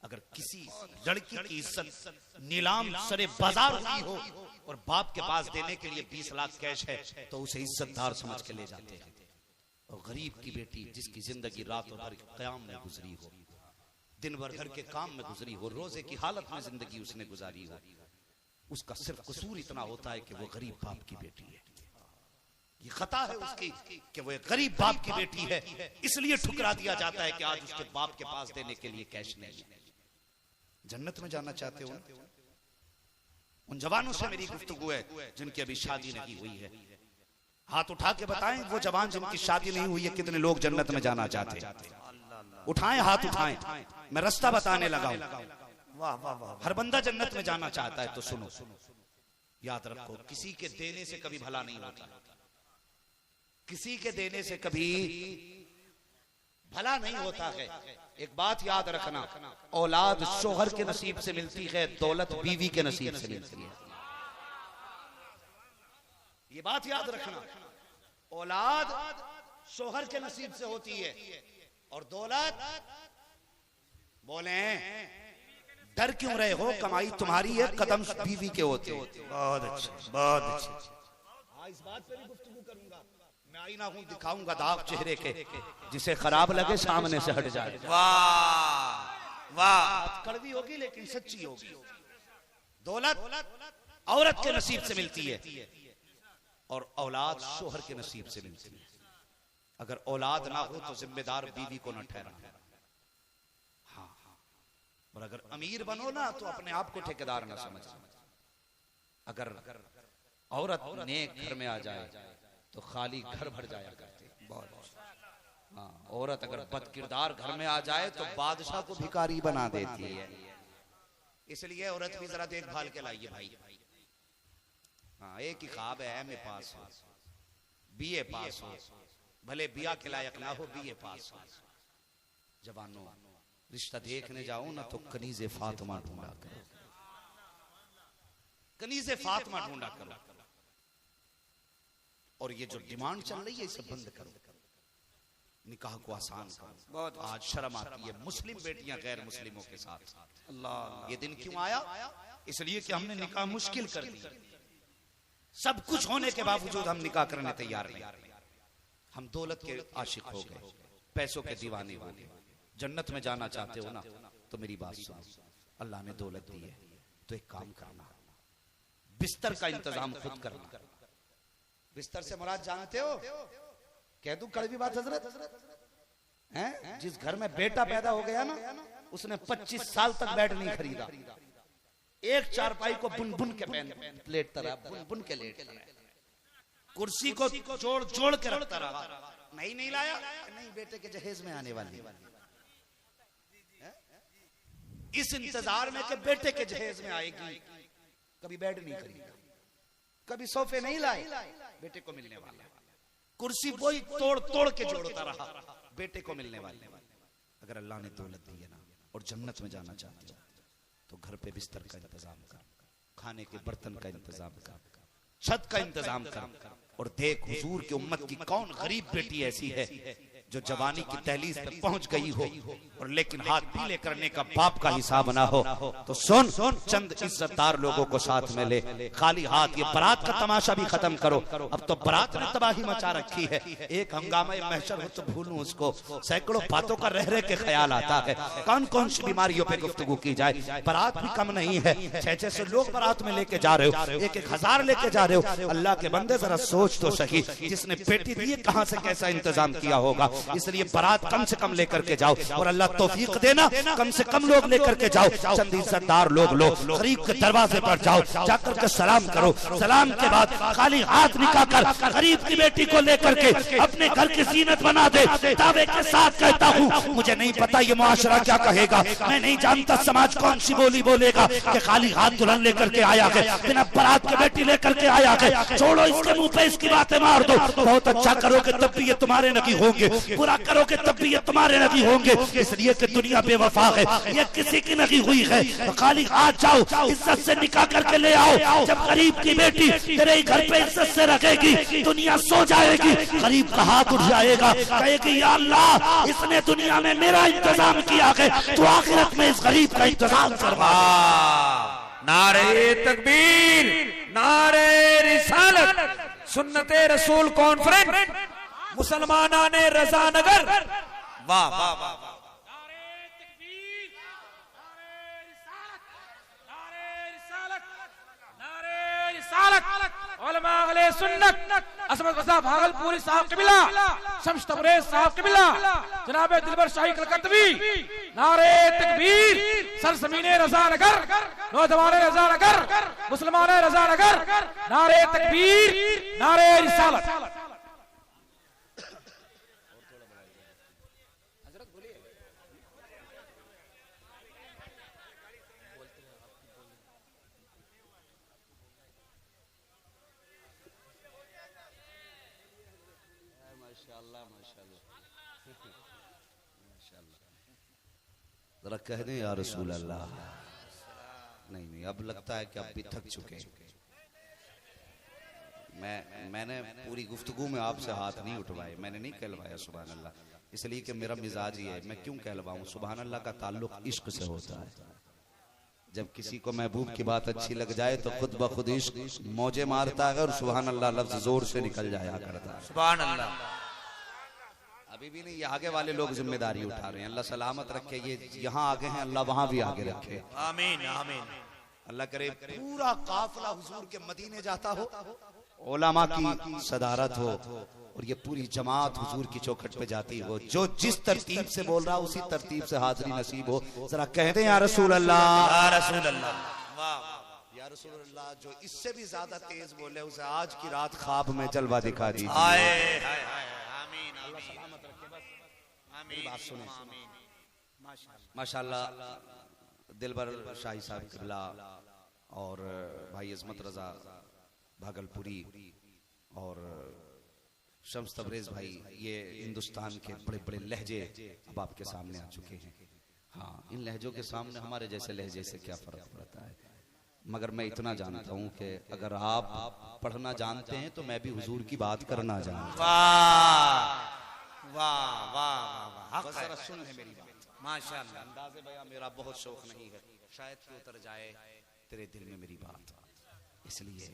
अगर किसी लड़की की इज्जत नीलाम सरे बाजार हुई हो और बाप के पास देने के लिए 20 लाख कैश है, तो उसे इज्जतदार समझ के ले जाते हैं। और गरीब की बेटी जिसकी जिंदगी रात भर क़याम में गुजरी हो, दिन भर घर के काम में गुजरी हो, रोजे की हालत में जिंदगी उसने गुजारी हो, उसका सिर्फ कसूर इतना होता है कि वो गरीब बाप की बेटी है। ये खता है उसकी कि वो एक गरीब बाप की बेटी है, इसलिए ठुकरा दिया जाता है कि आज उसके बाप के पास देने के लिए कैश नहीं है। जन्नत में जाना चाहते हो? उन जवानों से मेरी गुफ्तगू है जिनकी अभी शादी नहीं हुई है। हाथ उठा के बताएं वो जवान जिनकी शादी नहीं हुई है, कितने लोग जन्नत में जाना चाहते हैं? उठाएं, हाथ उठाएं, मैं रास्ता बताने लगा हूं। हर बंदा जन्नत में जाना चाहता है। तो सुनो, याद रखो, किसी के देने से कभी भला नहीं होता, किसी के देने से कभी भला नहीं होता है। एक बात याद रखना, औलाद शोहर के नसीब से मिलती है, दौलत बीवी के नसीब से मिलती है। ये बात याद रखना, औलाद शोहर के नसीब से होती है और दौलत, बोले डर क्यों रहे हो, कमाई तुम्हारी है, कदम बीवी के होते हैं। बहुत अच्छे, बहुत अच्छे। इस बात पे भी गुफ्तगू करूंगा। मैं आईना हूं, दिखाऊंगा दाग चेहरे के, जिसे खराब लगे सामने से हट जाए। वाह वाह, कड़वी होगी लेकिन सच्ची होगी। दौलत औरत के नसीब से मिलती है और औलाद शोहर के नसीब से मिलती है। अगर औलाद ना हो तो जिम्मेदार बीवी को न ठहराना। हाँ, और अगर अमीर बनो ना तो अपने आप को ठेकेदार ना समझना। अगर औरत नेक घर में आ जाए तो खाली घर भर जाया करते। बहुत हाँ, औरत अगर बदकिरदार घर में आ जाए तो बादशाह को भिखारी बना देती है। इसलिए औरत भी जरा देखभाल के लाइए भाई। हाँ, एक ही ख्वाब है एमए पास हो, बीए पास हो, भले बिया के लायक ना हो, बीए पास हो। जवानों, रिश्ता देखने जाओ ना तो कनीज़े फातिमा ढूंढा करो, कनीज़े फातिमा ढूंढा करो। और ये जो डिमांड चल रही है इसे बंद करो, निकाह को आसान करो। बहुत आज शर्म आती है मुस्लिम बेटियां गैर मुस्लिमों के साथ। अल्लाह, ये दिन क्यों आया? इसलिए कि हमने निकाह मुश्किल कर दी। सब कुछ होने के बावजूद हम निकाह करने तैयार नहीं। हम दौलत के आशिक हो गए, पैसों के दीवाने हो गए। जन्नत में जाना चाहते हो ना तो मेरी बात सुनो, अल्लाह ने दौलत दी है तो एक काम करना, बिस्तर का इंतजाम खुद करना। बिस्तर से मुराद जानते हो? कह दूं कड़वी बात हजरत हैं? जिस घर में बेटा पैदा हो गया ना, उसने 25 साल तक बेड नहीं खरीदा। एक चारपाई को बुन बुन के लेटता रहा, बुन बुन के लेटता रहा। कुर्सी को जोड़ जोड़ के रखता रहा। नहीं लाया, नहीं बेटे के जहेज में आने वाली। इस इंतजार में कि बेटे के जहेज में आएगी, कभी बेड नहीं खरीदा, कभी सोफे नहीं लाए, बेटे को मिलने वाला। कुर्सी वही तोड़ तोड़ के जोड़ता रहा, बेटे को मिलने वाले। अगर अल्लाह ने दौलत दी है ना और जन्नत में जाना चाहते हो तो घर पे बिस्तर का इंतजाम कर, खाने के बर्तन का इंतजाम कर, छत का इंतजाम कर। और देख हुजूर की उम्मत की कौन गरीब बेटी ऐसी है जो जवानी की दहलीज पे पहुंच गई हो और लेकिन हाथ पीले करने का बाप का हिसाब ना हो, तो सुन चंद इज्जतदार लोगों को साथ में ले, खाली हाथ ये बारात का तमाशा भी खत्म करो। अब तो बारात ने तबाही मचा रखी है, एक हंगामा महशर हो तो भूलूं उसको, सैकड़ों बातों का रह रह के ख्याल आता है, कौन कौन सी बीमारियों पे गुफ्तगू की जाए। बारात भी कम नहीं है, 600 लोग बारात में लेके जा रहे हो, 1,000 लेके जा रहे हो। अल्लाह के बंदे जरा सोच तो सही, जिसने बेटी दी है कहां से कैसा इंतजाम किया होगा। इसलिए बारात कम से कम लेकर के जाओ और अल्लाह तौफीक देना कम से कम लोग लेकर के जाओ, चंद इज्जतदार लोग लो, गरीब के दरवाजे पर जाओ, जाकर के सलाम करो, सलाम के बाद खाली हाथ निकाल कर गरीब की बेटी को लेकर के अपने घर की जीनत बना दे। दावे के साथ कहता हूँ, मुझे नहीं पता ये मुआशरा क्या कहेगा, मैं नहीं जानता समाज कौन सी बोली बोलेगा कि खाली हाथ दुल्हन लेकर के आया है, बिना बारात के बेटी लेकर के आया है। छोड़ो इसके मुंह पे इसकी बातें मार दो। बहुत अच्छा करोगे तब भी ये तुम्हारे नबी होंगे, बुरा करोगे तब भी ये तुम्हारे नबी होंगे, इसलिए कि दुनिया बेवफा है, ये किसी की नहीं हुई है। तो खाली हाथ जाओ, इज्जत से निकाह करके ले आओ। जब गरीब की बेटी तेरे घर पे इज्जत से रखेगी, दुनिया सो जाएगी, गरीब का हाथ उठ जाएगा, कहेगी या अल्लाह इसने दुनिया में मेरा इंतजाम किया है, तो आखिरत में इस गरीब का इंतजाम करवा।
नारे तकबीर, नारे रिसालत, सुन्नते रसूल कॉन्फ्रेंस, मुसलमाना ने रजा नगर। वाह वाह वाह,
भागलपुरी साहब कबिला, शम्स तबरेज साहब कबिला, जनाब दिलबर शाही कलकत्तवी, नारे तकबीर, सरजमीने रजा नगर, नौजवाने रजा नगर, मुसलमाने रजा नगर, नारे तकबीर, नारे रिसालत।
जरा कह दें या रसूल अल्लाह। नहीं, अब लगता है कि अब भी थक चुके हैं। मैंने पूरी गुफ्तगू में आपसे हाथ नहीं उठवाए, मैंने नहीं कहलवाया सुभान अल्लाह, इसलिए कि मेरा मिजाज ये है, मैं क्यों कहलवाऊं। सुभान अल्लाह का ताल्लुक इश्क से होता है। जब किसी को महबूब की बात अच्छी लग जाए तो खुद ब खुद इश्क मौजे मारता है और सुभान अल्लाह लफ्ज जोर से निकल जाया करता है।
सुभान अल्लाह।
अभी भी नहीं, ये आगे वाले लोग जिम्मेदारी उठा रहे हैं, अल्लाह सलामत रखे। ये यहाँ आगे हैं, अल्लाह वहां भी आगे रखे।
आमीन आमीन।
अल्लाह करे पूरा काफिला हुजूर के मदीने जाता हो, उलमा की सदारत हो और ये पूरी जमात हुजूर की चौखट पे जाती हो। जो जिस तरतीब से बोल रहा उसी तरतीब से हाजिरी नसीब हो। जरा कह दें या रसूल अल्लाह,
या रसूल अल्लाह। वाह
या रसूल अल्लाह। जो इससे भी ज्यादा तेज बोले उसे आज की रात ख्वाब में जलवा दिखा दी। बात सुने माशाल्लाह, दिलबर शाही साहब किबला और भाई अजमत रजा भागलपुरी और शम्स तबरेज भाई, ये हिंदुस्तान के बड़े बड़े लहजे अब आपके सामने आ चुके हैं। हाँ, इन लहजों के सामने हमारे जैसे लहजे से क्या फर्क पड़ता है। मगर मैं इतना जानता हूँ कि अगर आप पढ़ना जानते हैं तो मैं भी हुजूर की बात करना जानता हूँ।
वाह वाह वाह,
जरा सुन ले मेरी बात।
माशाअल्लाह।
अंदाज़े बयां मेरा बहुत शौक नहीं है, शायद कि उतर जाए तेरे दिल में मेरी बात। इसलिए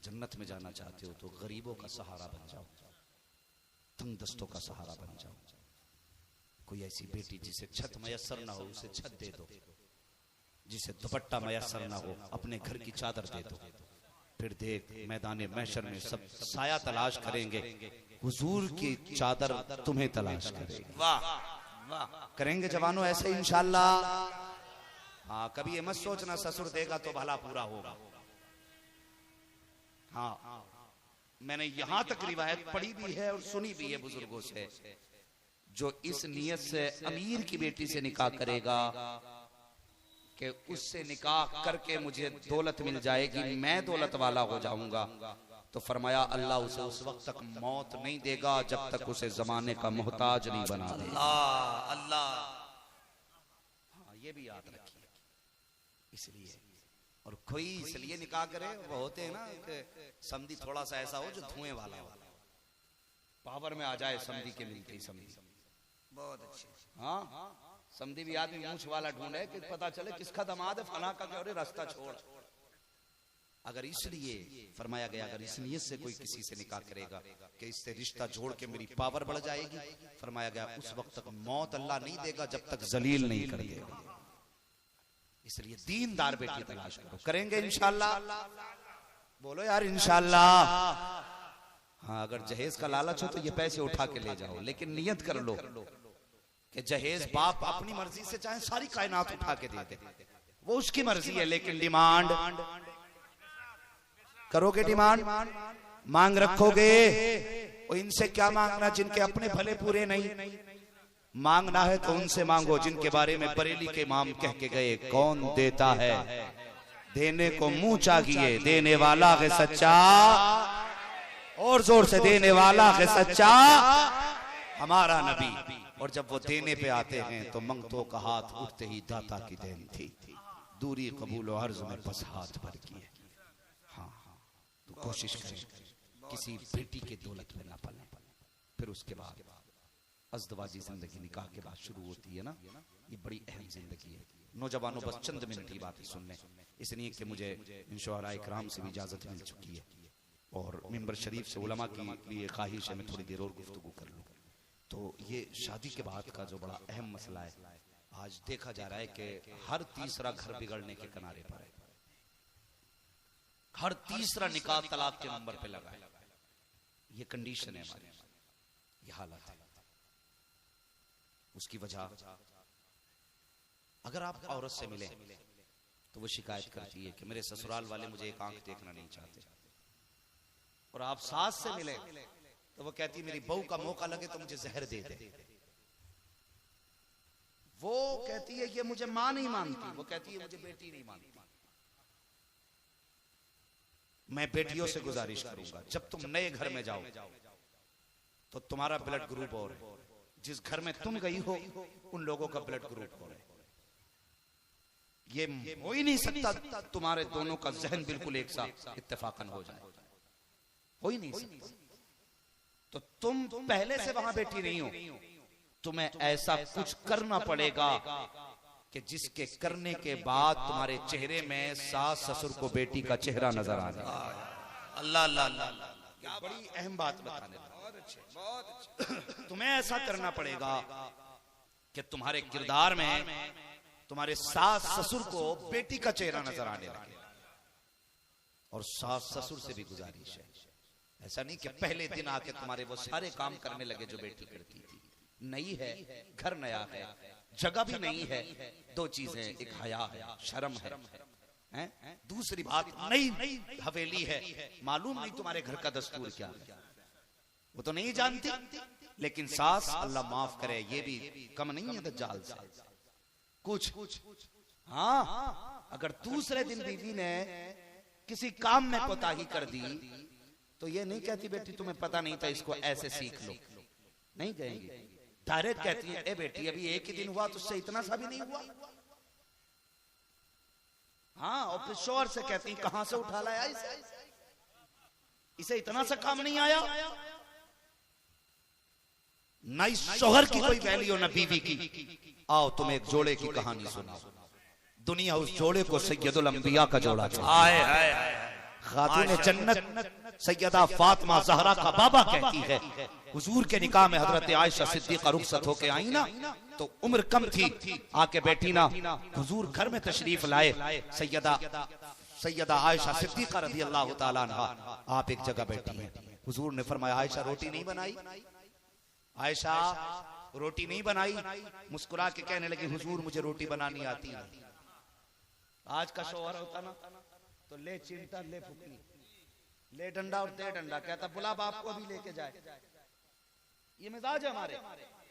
जन्नत में जाना चाहते हो तो गरीबों का सहारा बन जाओ, तंग दस्तों का सहारा बन जाओ। कोई ऐसी बेटी जिसे छत मयसर ना हो उसे छत दे दो, जिसे दुपट्टा मयसर ना हो अपने घर की चादर दे दो। फिर देख मैदान महशर में सब साया तलाश करेंगे, हुजूर की चादर तुम्हें तलाश करेगी।
वाह वाह,
करेंगे जवानों ऐसे इंशाअल्लाह। हाँ, कभी ये मत सोचना ससुर देगा तो भला पूरा होगा। हाँ, मैंने यहां तक रिवायत पढ़ी भी है और सुनी भी है बुजुर्गों से, जो इस नियत से अमीर की बेटी से निकाह करेगा कि उससे निकाह करके मुझे दौलत मिल जाएगी, मैं दौलत वाला हो जाऊंगा, तो फरमाया अल्लाह उसे उस वक्त तक मौत नहीं देगा जब तक उसे जमाने का मोहताज नहीं बना दे।
अल्लाह।
हाँ, ये भी याद रखिए। इसलिए और कोई इसलिए निकाह करे, वो होते हैं ना कि समधी थोड़ा सा ऐसा हो जो धुएं वाला हो, पावर में आ जाए समधी के मिलते ही समधी।
बहुत अच्छी।
हाँ, समझी भी आदमी मूछ वाला ढूंढे कि पता चले किसका दामाद है, फला का, क्या रास्ता छोड़। अगर इसलिए फरमाया गया, अगर इस नियत से कोई किसी से निकाह करेगा कि इससे रिश्ता जोड़ के मेरी पावर बढ़ जाएगी, फरमाया गया उस वक्त तक मौत अल्लाह नहीं देगा जब तक जलील नहीं कर देगा। इसलिए दीनदार बेटी तलाश करो, करेंगे इंशाअल्लाह। बोलो यार इंशाअल्लाह। हाँ, अगर जहेज का लालच हो तो ये पैसे उठा के ले जाओ, लेकिन नियत कर लो कि जहेज बाप अपनी मर्जी से चाहे सारी कायनात उठा के दे दे, वो उसकी मर्जी है, लेकिन डिमांड करोगे, डिमांड मांग रखोगे। और इनसे क्या मांगना जिनके अपने भले पूरे नहीं। मांगना है तो उनसे मांगो जिनके बारे में बरेली के इमाम कह के गए, कौन देता है देने को मुंह चाहिए, देने वाला है सच्चा, और जोर से देने वाला है सच्चा हमारा नबी। और जब वो देने पे आते हैं तो मंगतों का हाथ उठते ही दाता की देन थी, दूरी कबूल और अर्ज में बस हाथ भर किए। हाँ, तो कोशिश करें किसी बेटी के दौलत में ना पले। फिर उसके बाद अज़दवाजी जिंदगी निकाह के बाद शुरू होती है ना, ये बड़ी अहम जिंदगी है। नौजवानों बस चंद मिनट की बातें सुन लें, इसलिए कि मुझे इंशाअल्लाह इकराम से भी इजाजत मिल चुकी है और मिंबर शरीफ से उलमा की लिए ख्वाहिश है मैं थोड़ी देर और गुफ्तगू कर लूँ। तो ये शादी के बाद का जो बड़ा अहम मसला है, आज देखा जा रहा है कि हर तीसरा घर बिगड़ने के किनारे पर है, हर तीसरा निकाह तलाक के नंबर पे लगा है। ये कंडीशन है हमारे, ये हालत है। उसकी वजह, अगर आप औरत से मिले तो वो शिकायत करती है कि मेरे ससुराल वाले मुझे एक आंख देखना नहीं चाहते, और आप सास से मिले तो वो कहती है मेरी बहू का मौका लगे तो मुझे जहर दे दे। वो कहती है ये मुझे मां नहीं मानती, वो कहती है मुझे बेटी नहीं मानती। मैं बेटियों से गुजारिश करूंगा, जब तुम नए घर में जाओ तो तुम्हारा ब्लड ग्रुप और है, जिस घर में तुम गई हो उन लोगों का ब्लड ग्रुप और है। ये हो ही नहीं सकता तुम्हारे दोनों का जहन बिल्कुल एक साथ इत्तेफाकन हो जाए, हो ही नहीं सकता। तो तुम पहले से वहां बैठी नहीं हो, तुम्हें ऐसा कुछ करना पड़ेगा कि जिसके करने के बाद तुम्हारे चेहरे में सास ससुर को बेटी का चेहरा नजर आ जाए। अल्लाह अल्लाह अल्लाह, बड़ी अहम बात बताने लगा। तुम्हें ऐसा करना पड़ेगा कि तुम्हारे किरदार में तुम्हारे सास ससुर को बेटी का चेहरा नजर आने लगे। और सास ससुर से भी गुजारिश है, ऐसा नहीं कि पहले दिन आके तुम्हारे वो सारे काम करने लगे जो बेटी करती थी। नई है, घर नया है, जगह भी नहीं है, दो चीजें, एक हया है, शर्म है, दूसरी बात नई हवेली है, मालूम नहीं तुम्हारे घर का दस्तूर क्या है, वो तो नहीं जानती। लेकिन सास, अल्लाह माफ करे, ये भी कम नहीं है दज्जाल से कुछ। हाँ, अगर दूसरे दिन बीवी ने किसी काम में कोताही कर दी तो ये नहीं कहती बेटी तुम्हें पता नहीं था, इसको ऐसे सीख लो, नहीं कहेंगी। डायरेक्ट कहती है ए बेटी अभी एक ही दिन हुआ, तुझसे इतना सा भी नहीं हुआ। हाँ, और फिर शोर से कहती कहां से उठा लाया इसे इतना सा काम नहीं आया। ना इस शोहर की कोई वैल्यू ना बीवी की। आओ तुम्हें एक जोड़े की कहानी सुनाओ। दुनिया उस जोड़े को सैयदुल अंबिया का जोड़ा खातून जन्नत सैयदा फातिमा ज़हरा का बाबा कहती है, हुजूर के निकाह में हजरत आयशा सिद्दीक़ा रुखसत होके आई ना, तो उम्र कम थी, आके बैठी ना, हुजूर घर में तशरीफ लाए। सैयदा आयशा सिद्दीक़ा रज़ी अल्लाह ताला अन्हा आप एक जगह बैठी हैं। हुजूर ने फरमाया आयशा रोटी नहीं बनाई, आयशा रोटी नहीं बनाई। मुस्कुरा के कहने लगी हुजूर मुझे रोटी बनानी आती नहीं। आज का शौहर होता ना तो ले चिमटा, ले फुकनी, ले डंडा और दे डंडा, कहता बुला बाप को भी लेके जाए। ये मिजाज है हमारे।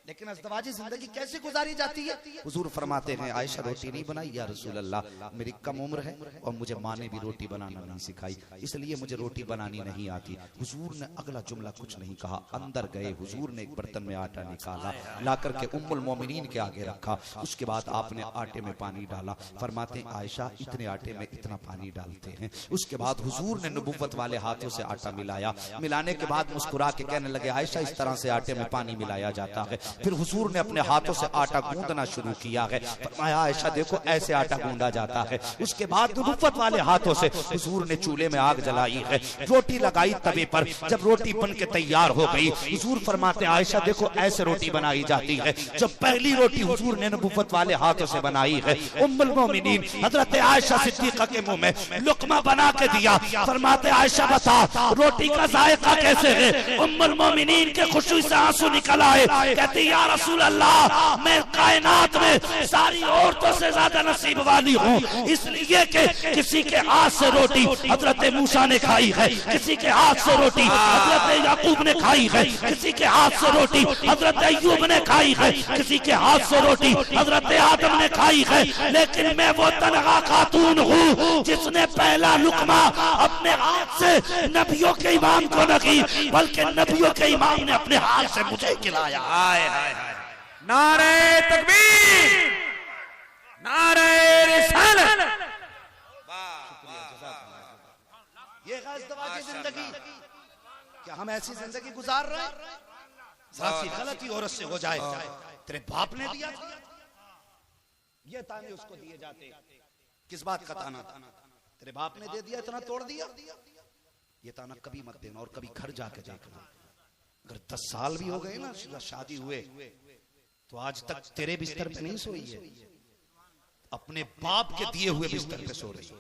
लेकिन अज़दवाजी जिंदगी कैसे गुजारी जाती है? हुजूर फरमाते हैं आयशा रोटी नहीं बनाई, या रसूल अल्लाह मेरी कम उम्र है और मुझे माँ ने भी रोटी बनाना नहीं सिखाई, इसलिए मुझे रोटी बनानी नहीं आती। हुजूर ने अगला जुमला कुछ नहीं कहा, अंदर गए, हुजूर ने एक बर्तन में आटा निकाला, ला करके उम्मुल मोमिनीन के आगे रखा। उसके बाद आपने आटे में पानी डाला। फरमाते हैं आयशा इतने आटे में इतना पानी डालते हैं। उसके बाद हुजूर ने नबुव्वत वाले हाथों से आटा मिलाया। मिलाने के बाद मुस्कुरा के कहने लगे आयशा इस तरह से आटे में पानी मिलाया जाता है। फिर हुजूर ने अपने हाथों से आटा गूंदना शुरू किया है। फरमाया आयशा देखो ऐसे आटा गूंदा जाता है। उसके बाद नबुव्वत वाले हाथों से हुजूर ने चूल्हे में आग जलाई है, रोटी लगाई तवे पर। जब रोटी बन के तैयार हो गई, हुजूर फरमाते आयशा देखो ऐसे रोटी बनाई जाती है। जब पहली रोटी हुजूर ने नबुव्वत वाले हाथों से बनाई है, उम्मुल मोमिनीन हजरत आयशा सिद्दीका के मुंह में लुकमा बना के दिया। फरमाते आयशा बता रोटी का जायका कैसे है? उम्मुल मोमिनीन के खुशी से आंसू निकल आए। कहती या रसूल अल्लाह मैं कायनात में सारी औरतों से ज्यादा नसीब वाली हूँ, इसलिए कि किसी के हाथ से रोटी हजरत मूसा ने खाई है, किसी के हाथ से रोटी हजरत याकूब ने खाई है, किसी के हाथ से रोटी हजरत अय्यूब ने खाई है, किसी के हाथ से रोटी हजरत आदम ने खाई है, लेकिन मैं वो तनहा खातून हूँ जिसने पहला लुकमा अपने हाथ से नबियों के इमाम को नहीं बल्कि नबियों के इमाम ने अपने हाथ से मुझे खिलाया।
हाय हाय हाय, नारे तकबीर, नारे रिसालत।
ये ग़ज़वाजी जिंदगी, क्या हम ऐसी जिंदगी गुजार रहे हैं? साथी गलती औरत से हो जाए, तेरे बाप ने दिया था, ये ताने उसको दिए जाते। किस बात का ताना? तेरे बाप ने दे दिया, इतना तोड़ दिया। ये ताना कभी मत देना, और कभी घर जाके देखना। अगर 10 साल भी हो गए ना शादी हुए, तो आज तक तेरे बिस्तर पे नहीं सोई है, अपने बाप के दिए हुए बिस्तर पे सो रही है।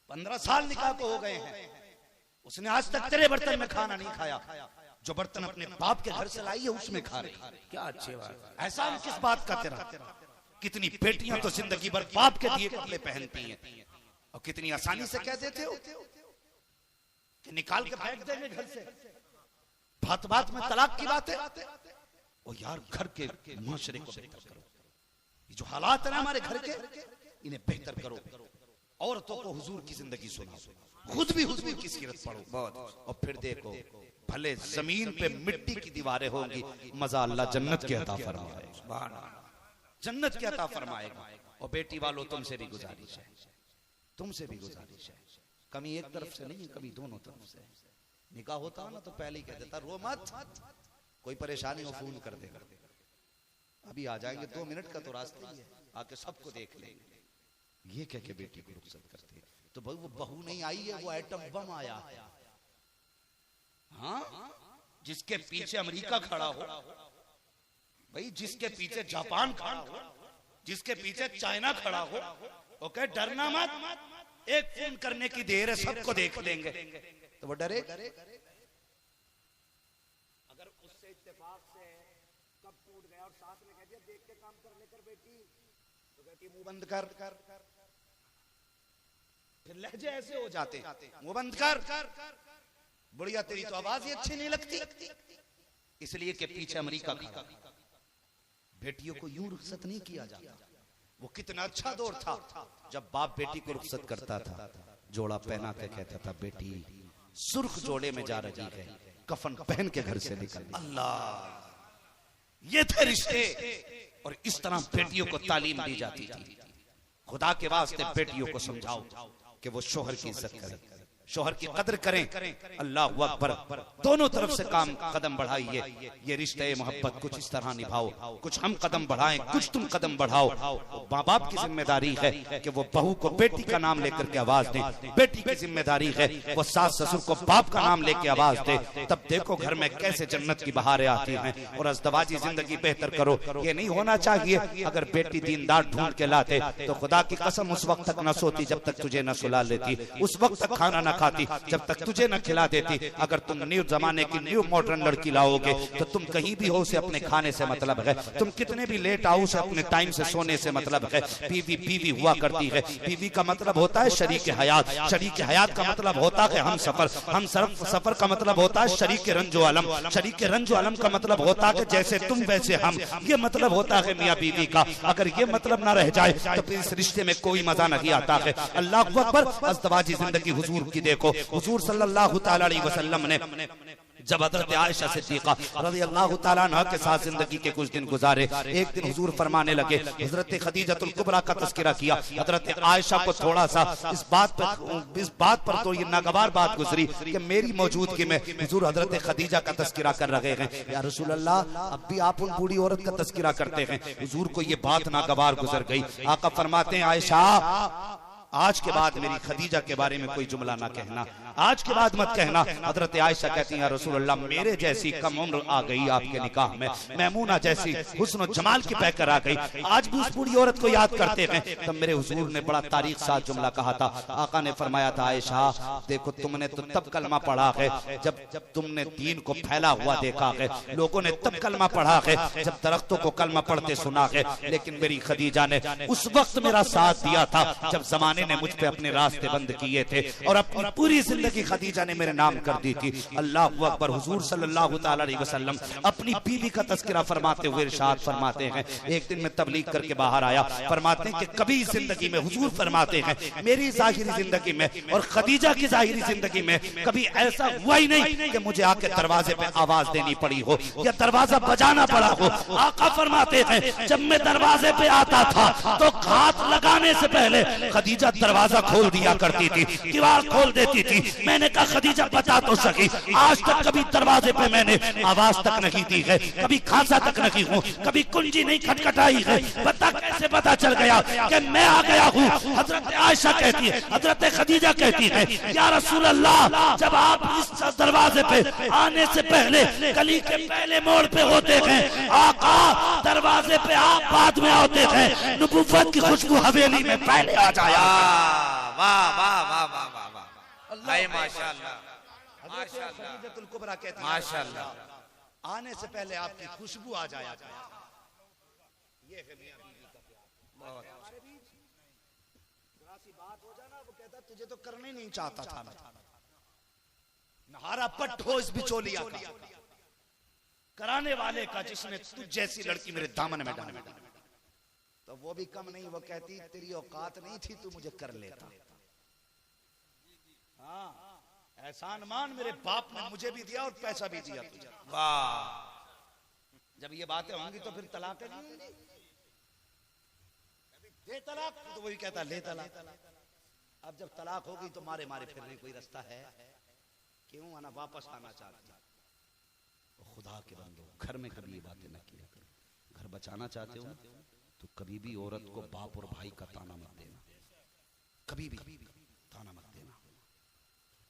15 साल निकाह को हो गए हैं, उसने आज तक तेरे बर्तन में खाना नहीं खाया, जो बर्तन अपने बाप के घर से लाई है उसमें खा रही। क्या अच्छी बात, एहसान किस बात का तेरा? कितनी बेटियां तो जिंदगी भर बाप के दिए कपड़े पहनती हैं, और कितनी आसानी से कह देते हो कि निकाल के फेंक देंगे घर से। बात बात में तलाक की बात है। ओ यार, घर के माशरे को बेहतर करो। ये जो हालात है ना हमारे घर के, इन्हें बेहतर करो। औरतों को हुजूर की जिंदगी सुनाओ, खुद भी हुजूर की सीरत पढ़ो, और फिर देखो भले जमीन पे मिट्टी की दीवारें होंगी, मजा अल्लाह जन्नत के अता फरमाएगा, जन्नत के अता फरमाएगा। और बेटी वालों तुमसे भी गुजारिश है, तुमसे भी गुजारिश है, कमी एक तरफ से नहीं, कभी दोनों तरफ से। निकाह होता ना तो पहले ही कह देता रो मत, कोई परेशानी हो फोन कर देगा, अभी आ जाएंगे, 2 मिनट का तो रास्ता ही है, आके सबको देख लेंगे। ये कह के बेटी को रुखसत करते, तो भाई वो बहू नहीं आई है, वो एटम बम आया है। हाँ, जिसके पीछे अमेरिका खड़ा हो, भाई जिसके पीछे जापान खड़ा हो, जिसके पीछे चाइना खड़ा हो, ओके डरना मत, एक फोन करने की देर है, सबको देख लेंगे। तो वो डरे? अगर उससे इत्तेफाक से कब टूट गया और साथ में कह दिया देख के काम कर लेकर बेटी, तो कहती मुंह बंद कर, फिर लहजे ऐसे हो जाते, मुंह बंद कर, बुढ़िया तेरी तो आवाज ही अच्छी नहीं लगती, इसलिए कि पीछे अमेरिका खड़ा। बेटियों को यूं रुखसत नहीं किया जाता। वो कितना अच्छा दौर था जब बाप बेटी को रुखसत करता था, जोड़ा पहना के कहता था बेटी सुर्ख जोड़े में जा रही है, कफन पहन के घर से निकल। अल्लाह, ये थे रिश्ते, और इस तरह बेटियों को तालीम दी जाती थी। खुदा के वास्ते बेटियों को समझाओ कि वो शोहर की इज्जत करें, शोहर की कदर करें। अल्लाह अकबर, दोनों तरफ से काम कदम बढ़ाइए। ये रिश्ते मोहब्बत कुछ इस तरह निभाओ, कुछ हम कदम बढ़ाएं, कुछ तुम कदम बढ़ाओ। माँ बाप की जिम्मेदारी है कि वो बहू को बेटी का नाम लेकर के आवाज दें, बेटी की जिम्मेदारी है वो सास ससुर को बाप का नाम लेके आवाज दे। तब देखो घर में कैसे जन्नत की बहारें आती हैं। और अज़दवाजी जिंदगी बेहतर करो। ये नहीं होना चाहिए अगर बेटी दीनदार ढूंढ के लाते तो खुदा की कसम उस वक्त तक न सोती जब तक तुझे न सुला लेती, उस वक्त तक खाना न खाती जब तक तुझे न खिला देती। अगर तुम न्यू जमाने की न्यू मॉडर्न लड़की लाओगे तो तुम कहीं भी हो उसे अपने खाने से मतलब है, तुम कितने भी लेट आओ उसे अपने टाइम से सोने से मतलब है। बीवी बीवी हुआ करती है, बीवी का मतलब होता है शरीक हयात, शरीक हयात का मतलब होता है हम सफर, हम सफर का मतलब होता है शरीक रंजो अलम, शरीक रंजो अलम का मतलब होता है जैसे तुम वैसे हम, ये मतलब होता है मियाँ बीवी का। अगर ये मतलब ना रह जाए तो फिर इस रिश्ते में कोई मजा नहीं आता है। अल्लाह अकबर, अज़दवाजी जिंदगी हुजूर की देखो, हुजूर सल्लल्लाहु तआला अलैहि वसल्लम ने जब हजरत आयशा सिद्दीका रज़ियल्लाहु ताला अन्हा के साथ जिंदगी के कुछ दिन गुजारे, एक दिन हुजूर फरमाने लगे, हजरत खदीजतुल कुबरा का तज़किरा किया, हजरत आयशा को थोड़ा सा इस बात पर तो ये नागवार बात गुजरी कि मेरी मौजूदगी में हुजूर हजरत खदीजा का तज़किरा कर रहे हैं। या रसूल अल्लाह, अब भी आप उन बूढ़ी औरत का तज़किरा करते हैं। हुजूर को ये बात नागवार गुजर गई। आका फरमाते हैं, आयशा आज के बाद मेरी खदीजा के बारे में कोई जुमला ना कहना, आज के बाद मत कहना। हजरत आयशा कहती हैं, रसूल अल्लाह, मेरे जैसी कम उम्र आ गई आपके निकाह में, मैमूना जैसी हुस्न जमाल की पैकर आ गई, आज भी उस बूढ़ी औरत को याद करते हैं। तब मेरे हुजूर ने बड़ा तारीख साथ जुमला कहा था। आका ने फरमाया था, आयशा देखो, तुमने तो तब कलमा पढ़ा है जब तुमने दीन को फैला हुआ देखा है, लोगों ने तब कलमा पढ़ा है जब दरख्तों को कलमा पढ़ते सुना है, लेकिन मेरी खदीजा ने उस वक्त मेरा साथ दिया था जब जमाने ने मुझ पे अपने रास्ते बंद किए थे, और अपनी पूरी जिंदगी खदीजा ने मेरे नाम कर दी थी। अल्लाह अकबर। हुजूर सल्लल्लाहु ताला अलैहि वसल्लम अपनी बीवी का तज़किरा फरमाते हुए इरशाद फरमाते हैं, एक दिन मैं तबलीग करके बाहर आया, फरमाते हैं कि कभी जिंदगी में, हुजूर फरमाते हैं, मेरी जाहिरी जिंदगी में और खदीजा की जाहिरी जिंदगी में कभी ऐसा हुआ ही नहीं कि मुझे आके दरवाजे पे आवाज देनी पड़ी हो या दरवाजा बजाना पड़ा हो। आका फरमाते हैं, जब मैं दरवाजे पे आता था तो हाथ लगाने से पहले खदीजा दरवाजा खोल दिया करती थी, दीवार खोल देती थी। मैंने कहा, खदीजा बता तो सकी, आज तक कभी दरवाजे पे मैंने आवाज तक नहीं दी है, कभी खांसा तक नहीं हूँ, कभी कुंजी नहीं खटखटाई है, बता कैसे पता चल गया कि मैं आ गया हूँ। हजरत आयशा कहती है, हजरत खदीजा कहती है, या रसूल अल्लाह, जब आप इस दरवाजे पे आने से पहले गली के पहले मोड़ पे होते हैं, आका दरवाजे पे आप बाद में होते हैं, नबुव्वत की खुशबू हवेली में पहले आ जाया।
वाह वाह वाह वाह वाह वाह, माशाअल्लाह
खदीजतुल कुबरा कहती है,
माशाअल्लाह,
आने से पहले आपकी खुशबू आ जाया। ये है मियां बीवी का प्यार। बात हो जाना, वो कहता तुझे तो करने नहीं चाहता था, नहारा पट हो इस बिचौलिया का, कराने वाले का, जिसने तुझ जैसी लड़की मेरे दामन में डाली। तो वो भी कम नहीं, वो कहती तेरी औकात नहीं थी, तू मुझे कर लेता। हाँ, एहसान मान, मेरे बाप ने मुझे भी दिया और पैसा भी दिया तुझे।
वाह।
जब ये बातें होंगी तो फिर तलाक नहीं होंगी। दे तलाक, तो वही कहता ले तलाक। अब जब तलाक होगी तो मारे मारे फिरने कोई रास्ता है? क्यों आना, वापस आना चाहती है। खुदा के बंदो, घर में कभी ये बातें न किया करो। घर बचाना चाहते हो तो कभी भी औरत को बाप और भाई का ताना मत देना, कभी भी ताना मत देना।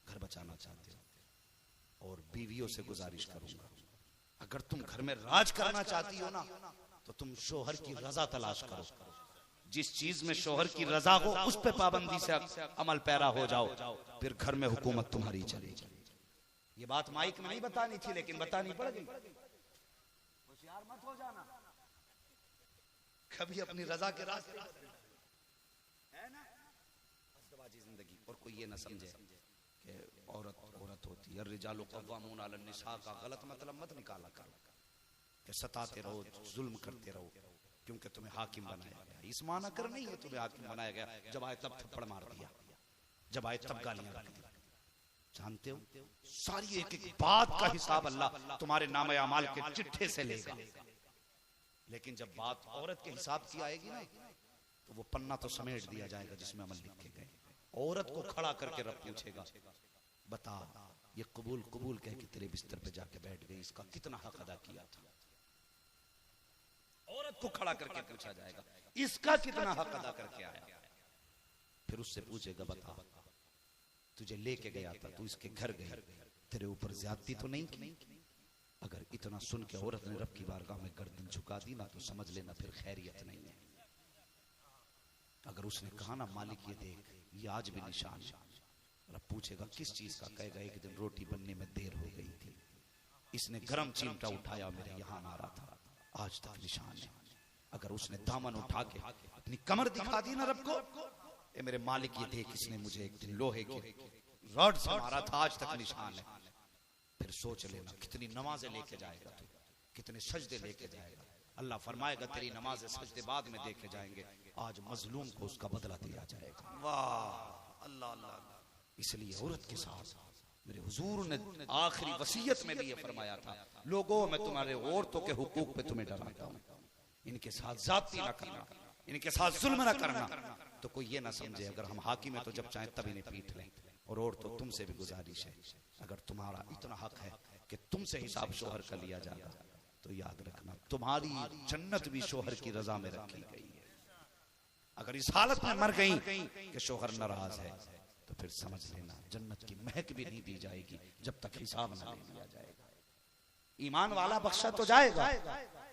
घर बचाना चाहते हो, और बीवियों से गुजारिश करूंगा, अगर तुम घर में राज करना चाहती हो ना, तो तुम शोहर की रजा तलाश करो। जिस चीज में शोहर की रजा हो उस पे पाबंदी से अमल पैरा हो जाओ, फिर घर में हुकूमत तुम्हारी चलेगी। ये बात माइक में नहीं बतानी थी, लेकिन बतानी पड़ गई। होशियार मत हो जाना, कभी अपनी रजा के रास्ते है ना, अस्तवाजी जिंदगी। और कोई ये ना समझे कि औरत औरत होती है, रिजालु कव्वामून अलन निसा का गलत मतलब मत निकाला करो कि सताते रहो, जुल्म करते रहो क्योंकि तुम्हें हाकिम बनाया गया। इस माना कर नहीं है तुम्हें हाकिम बनाया गया, जब आए तब थप्पड़ मार दिया, जब आए तब गालियां रख दी। जानते हो, सारी एक एक बात का हिसाब अल्लाह तुम्हारे नामे अमाल के चिट्ठे से लेगा, लेकिन जब बात औरत के हिसाब की आएगी ना, तो वो पन्ना तो समेट दिया जाएगा जिसमें अमल लिखे गए। औरत को खड़ा करके रब पूछेगा, बता ये कबूल कबूल कह के तेरे बिस्तर पे जाके बैठ गई, इसका कितना हक अदा किया था। औरत को खड़ा करके पूछा जाएगा, इसका कितना हक अदा करके आया। फिर उससे पूछेगा, बता तुझे लेके गया था, तू इसके घर गई, तेरे ऊपर ज्यादती तो नहीं की? अगर इतना सुन के औरत ने रब की बारगाह में गर्दन झुका दी ना, तो समझ लेना फिर खैरियत नहीं है। अगर उसने कहा ना, मालिक ये देख, ये आज भी निशान है, रब पूछेगा किस चीज का? कहेगा एक दिन रोटी बनने में देर हो गई थी, इसने गरम चिमटा उठाया, मेरे यहाँ आ रहा था, आज तक निशान है। अगर उसने दामन उठा के अपनी कमर दिखा दी ना रब को, ए मेरे मालिक ये देख, इसने मुझे एक दिन लोहे के रॉड से मारा था, आज तक निशान है। फिर सोच लेना कितनी नमाजें लेके जाएगा तू, कितने सजदे लेके जाएगा। अल्लाह फरमाएगा तेरी नमाजें सजदे बाद में देखे जाएंगे, आज मजलूम को उसका बदला दिया जाएगा। वाह अल्लाह अल्लाह। इसलिए औरत के साथ मेरे हुजूर ने आखिरी वसीयत में भी ये फरमाया था, लोगों मैं तुम्हारे औरतों के हुकूक पे तुम्हें डराता हूं, इनके साथ जाती ना करना, इनके साथ जुल्म ना करना। तो कोई ये ना समझे अगर हम हाकिम है तो जब चाहे तभी इन्हें पीट लें। और औरतों तुमसे भी गुजारिश है, अगर तुम्हारा इतना हक है कि तुमसे हिसाब शोहर का लिया जाएगा तो याद रखना तुम्हारी जन्नत भी शोहर की रजा में रखी गई है। अगर इस हालत में मर गई कि शोहर नाराज है तो फिर समझ लेना जन्नत की महक भी नहीं दी जाएगी जब तक हिसाब न ले लिया जाएगा। ईमान वाला बख्शा तो जाएगा,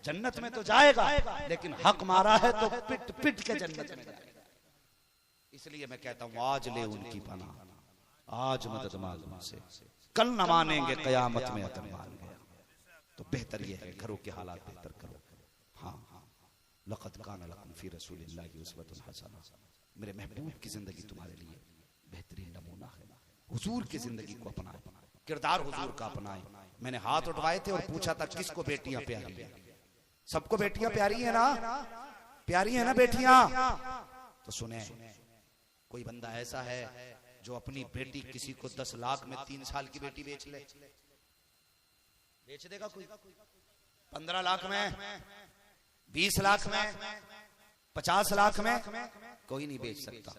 जन्नत में तो जाएगा, लेकिन हक मारा है तो पिट पिट के जन्नत में जाएगा। इसलिए मैं कहता हूं आज ले उनकी पनाह, आज मदद मांग उनसे, कल न मानेंगे कयामत में अतर मान गया। तो बेहतर यह है घरों के हालात बेहतर करो। हाँ हाँ, लक़द कान लकुम फी रसूलिल्लाहि उस्वतुन हसना, मेरे महबूब की जिंदगी तुम्हारे लिए बेहतरीन नमूना है। हुजूर की जिंदगी को अपनाए, किरदार हुजूर का अपनाए। मैंने हाथ उठवाए थे और पूछा था किसको बेटियां प्यारी है? सबको बेटियां प्यारी है ना? प्यारी है ना बेटियां? तो सुने, कोई बंदा ऐसा है जो अपनी बेटी किसी को 10 लाख में 3 साल की बेटी बेच ले? बेच देगा कोई? 15 लाख में, 20 लाख में, 50 लाख में? कोई नहीं बेच सकता।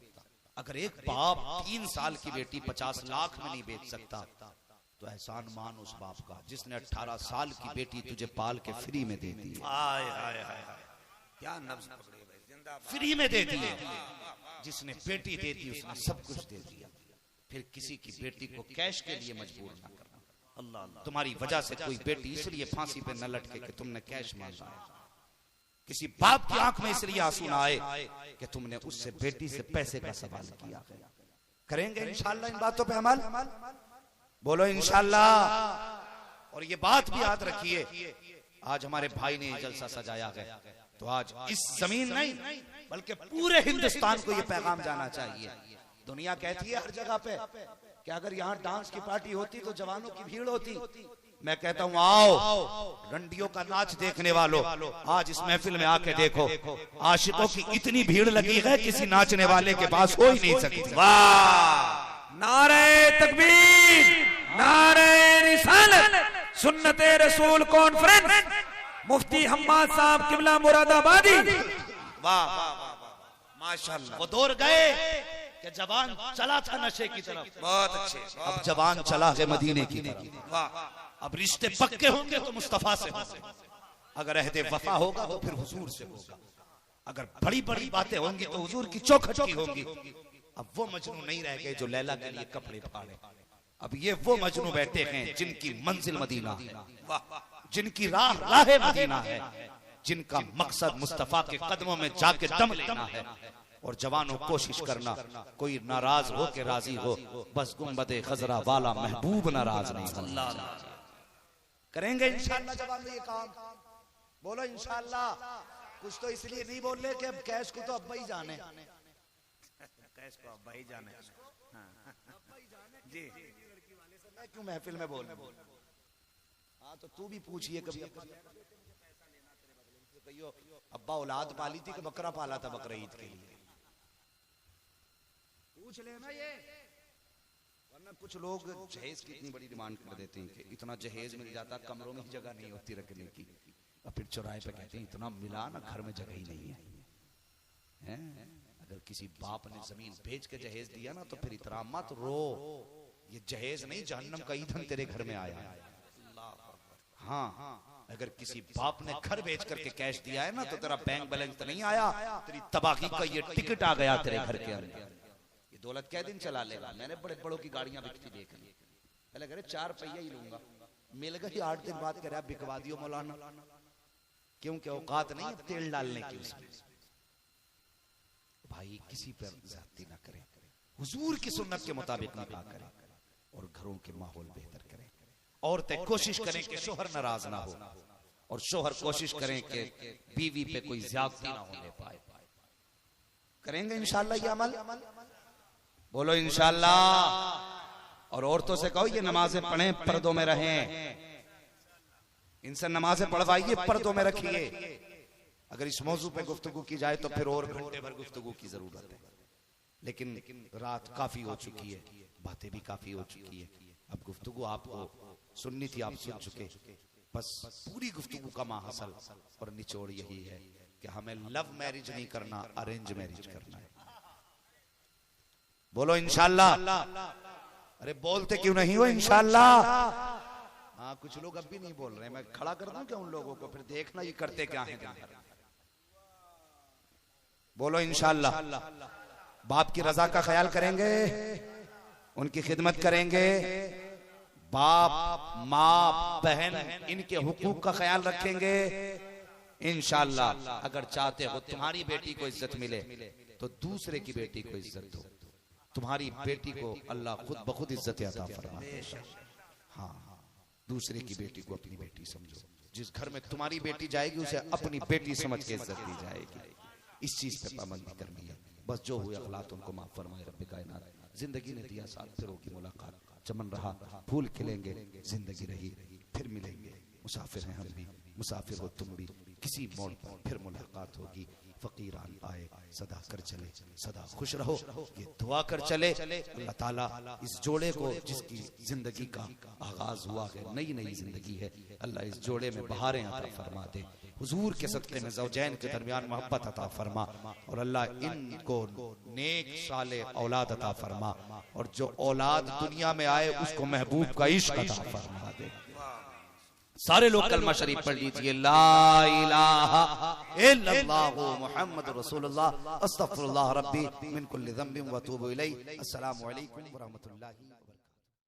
अगर एक बाप 3 साल की बेटी 50 लाख में नहीं बेच सकता तो एहसान मान उस बाप का जिसने 18 साल की बेटी तुझे पाल के फ्री में दे दी।
क्या नब्ज पकड़े भाई, जिंदाबाद।
फ्री में दे दिए। जिसने बेटी दे दी उसने सब कुछ दे दिया। फिर किसी की बेटी को कैश के लिए मजबूर ना करना। अल्लाह, तुम्हारी वजह से कोई बेटी इसलिए फांसी पे न लटके कि तुमने कैश मांगा है। किसी बाप की आंख में इसलिए आंसू ना आए कि तुमने उससे बेटी से पैसे का सवाल किया। करेंगे इंशाल्लाह इन बातों पे अमल, बोलो इंशाल्लाह। और ये बात भी याद रखिए, आज हमारे भाई ने जलसा सजाया है तो आज इस जमीन नहीं बल्कि पूरे हिंदुस्तान को ये पैगाम जाना चाहिए। दुनिया कहती है हर जगह पे कि अगर यहाँ डांस की पार्टी होती तो जवानों की भीड़ होती। मैं कहता हूँ आओ रंडियों का नाच देखने वालों, आज इस महफिल में आके देखो, आशिकों की इतनी भीड़ लगी है किसी नाचने वाले के पास हो ही नहीं सकती।
वाह, नारे तकबीर, नारे रिसालत, सुन्नते रसूल कॉन्फ्रेंस, मुफ्ती हम्माद साहब किबला मुरादाबादी। वाह वाह वाह, माशाल्लाह।
वो दौर गए कि जवान चला था नशे की तरफ,
बहुत अच्छे।
अब जवान चला है मदीने की तरफ।
वाह,
अब रिश्ते पक्के होंगे तो मुस्तफा से होंगे, अगर अहदे वफा होगा तो फिर हुजूर से होगा, अगर बड़ी बड़ी बातें होंगी तो हुजूर की चौखट की होंगी। अब वो मजनू नहीं रह गए जो लैला के लिए कपड़े फाड़े। अब ये वो मजनू बैठे हैं जिनकी मंजिल मदीना है, जिनकी राह राह मदीना है, जिनका मकसद मुस्तफा के कदमों में जाके दम लेना है। और जवानों कोशिश करना कोई नाराज हो के राजी हो, बस गुंबदे खजरा वाला महबूब नाराज नहीं होना। करेंगे इंशाल्लाह जवान ये काम, बोलो इंशाल्लाह। कुछ तो इसलिए नहीं बोल रहे कि अब कैश को तो अब्बा ही जाने,
कैश को अब्बा ही जाने जी।
मैं क्यों महफिल में बोल? हाँ तो तू भी पूछिए कभी, अब्बा औलाद पाली थी कि बकरा पाला था बकरा ईद के लिए? पूछ लेना ये। वरना कुछ लोग जहेज की इतनी बड़ी डिमांड कर देते हैं कि इतना जहेज मिल जाता कमरों में जगह नहीं होती रखने की, और फिर चौराहे पे कहते हैं इतना मिला ना घर में जगह ही नहीं है। अगर किसी बाप ने जमीन बेच के जहेज दिया ना तो फिर इतना मत रो, ये जहेज नहीं जहन्नम का ईंधन तेरे घर में आया है। हाँ, अगर किसी बाप ने घर बेच करके कैश दिया है ना तो तेरा बैंक बैलेंस तो नहीं आया, तेरी तबाही का ये टिकट आ गया तेरे घर के अंदर। ये दौलत कै दिन चला लेगा? मैंने बड़े बड़ों की गाड़ियां बिकती देखी, पहले कह रहे 4 पहिया ही लूंगा, मिल गई 8 दिन बाद कह रहा बिकवा दियो मौलाना, क्योंकि औकात नहीं है तेल डालने की उसमें। भाई किसी पर ज्यादती ना करें, हुजूर की सुन्नत के मुताबिक निकाह करें और घरों के माहौल बेहतर करें। औरतें कोशिश करें कि शोहर नाराज ना हो, और शोहर कोशिश करें कि बीवी पे कोई ज्यादती ना होने पाए। करेंगे इंशाल्लाह ये अमल, बोलो इंशाल्लाह। और औरतों से कहो ये नमाजें पढ़ें, पर्दों में रहें, इनसे नमाजें पढ़वाइए, पर्दों में रखिए। अगर इस मौजू पे गुफ्तगू की जाए तो फिर और घंटे भर गुफ्तगू की जरूरत है, लेकिन रात काफी हो चुकी है, बातें भी काफी हो चुकी है। अब गुफ्तगू आपको सुननी थी, आप सुन चुके, बस पूरी गुफ्तगू का माहसल और निचोड़ यही है कि हमें लव मैरिज नहीं करना, अरेंज मैरिज करना है। बोलो इंशाअल्लाह। अरे बोलते क्यों नहीं हो इंशाअल्लाह? हाँ, कुछ लोग अब भी नहीं बोल रहे, मैं खड़ा कर दूं क्या उन लोगों को, फिर देखना ये करते क्या है। बोलो इंशाअल्लाह। बाप की रजा का ख्याल करेंगे, उनकी खिदमत करेंगे, बाप माँ बहन इनके हुकूक का ख्याल रखेंगे इंशाअल्लाह। अगर चाहते हो तुम्हारी बेटी को इज्जत मिले तो दूसरे की बेटी को इज्जत दो, तुम्हारी बेटी को अल्लाह खुद ब खुद इज्जत अता फरमाए। हाँ, दूसरे की बेटी को अपनी बेटी समझो। जिस घर में तुम्हारी बेटी जाएगी उसे अपनी बेटी समझ के इज्जत दी जाएगी। इस चीज पे पाबंदी करनी है। बस जो हुए अखलात उनको माफ फरमाए रब्बे कायनात। जिंदगी ने दिया साथ, फिर होगी मुलाकात, चमन रहा फूल खिलेंगे, जिंदगी रही फिर मिलेंगे। मुसाफिर हैं हम भी, मुसाफिर हो तुम भी, किसी मोड़ पर फिर मुलाकात होगी। फकीरान आए सदा कर चले, सदा खुश रहो, ये दुआ कर चले। अल्लाह ताला इस जोड़े को, जिसकी जिंदगी का आगाज हुआ है, नई नई जिंदगी है, अल्लाह इस जोड़े में बहारें अता फरमा दे। हुजूर के सदक़े में ज़ौजैन के दरमियान मोहब्बत अता फरमा, और अल्लाह इनको नेक साले औलाद अता फरमा, और जो औलाद दुनिया में आए उसको महबूब का इश्क अता फरमा दे। सारे लोग कलमा शरीफ पढ़ लीजिए, ला इलाहा इल्लल्लाहु मुहम्मदुर रसूलुल्लाह, अस्तगफिरुल्लाह रब्बी मिन कुल्ली ज़ंबिन व अतूबु इलैहि। अस्सलामु अलैकुम व रहमतुल्लाहि।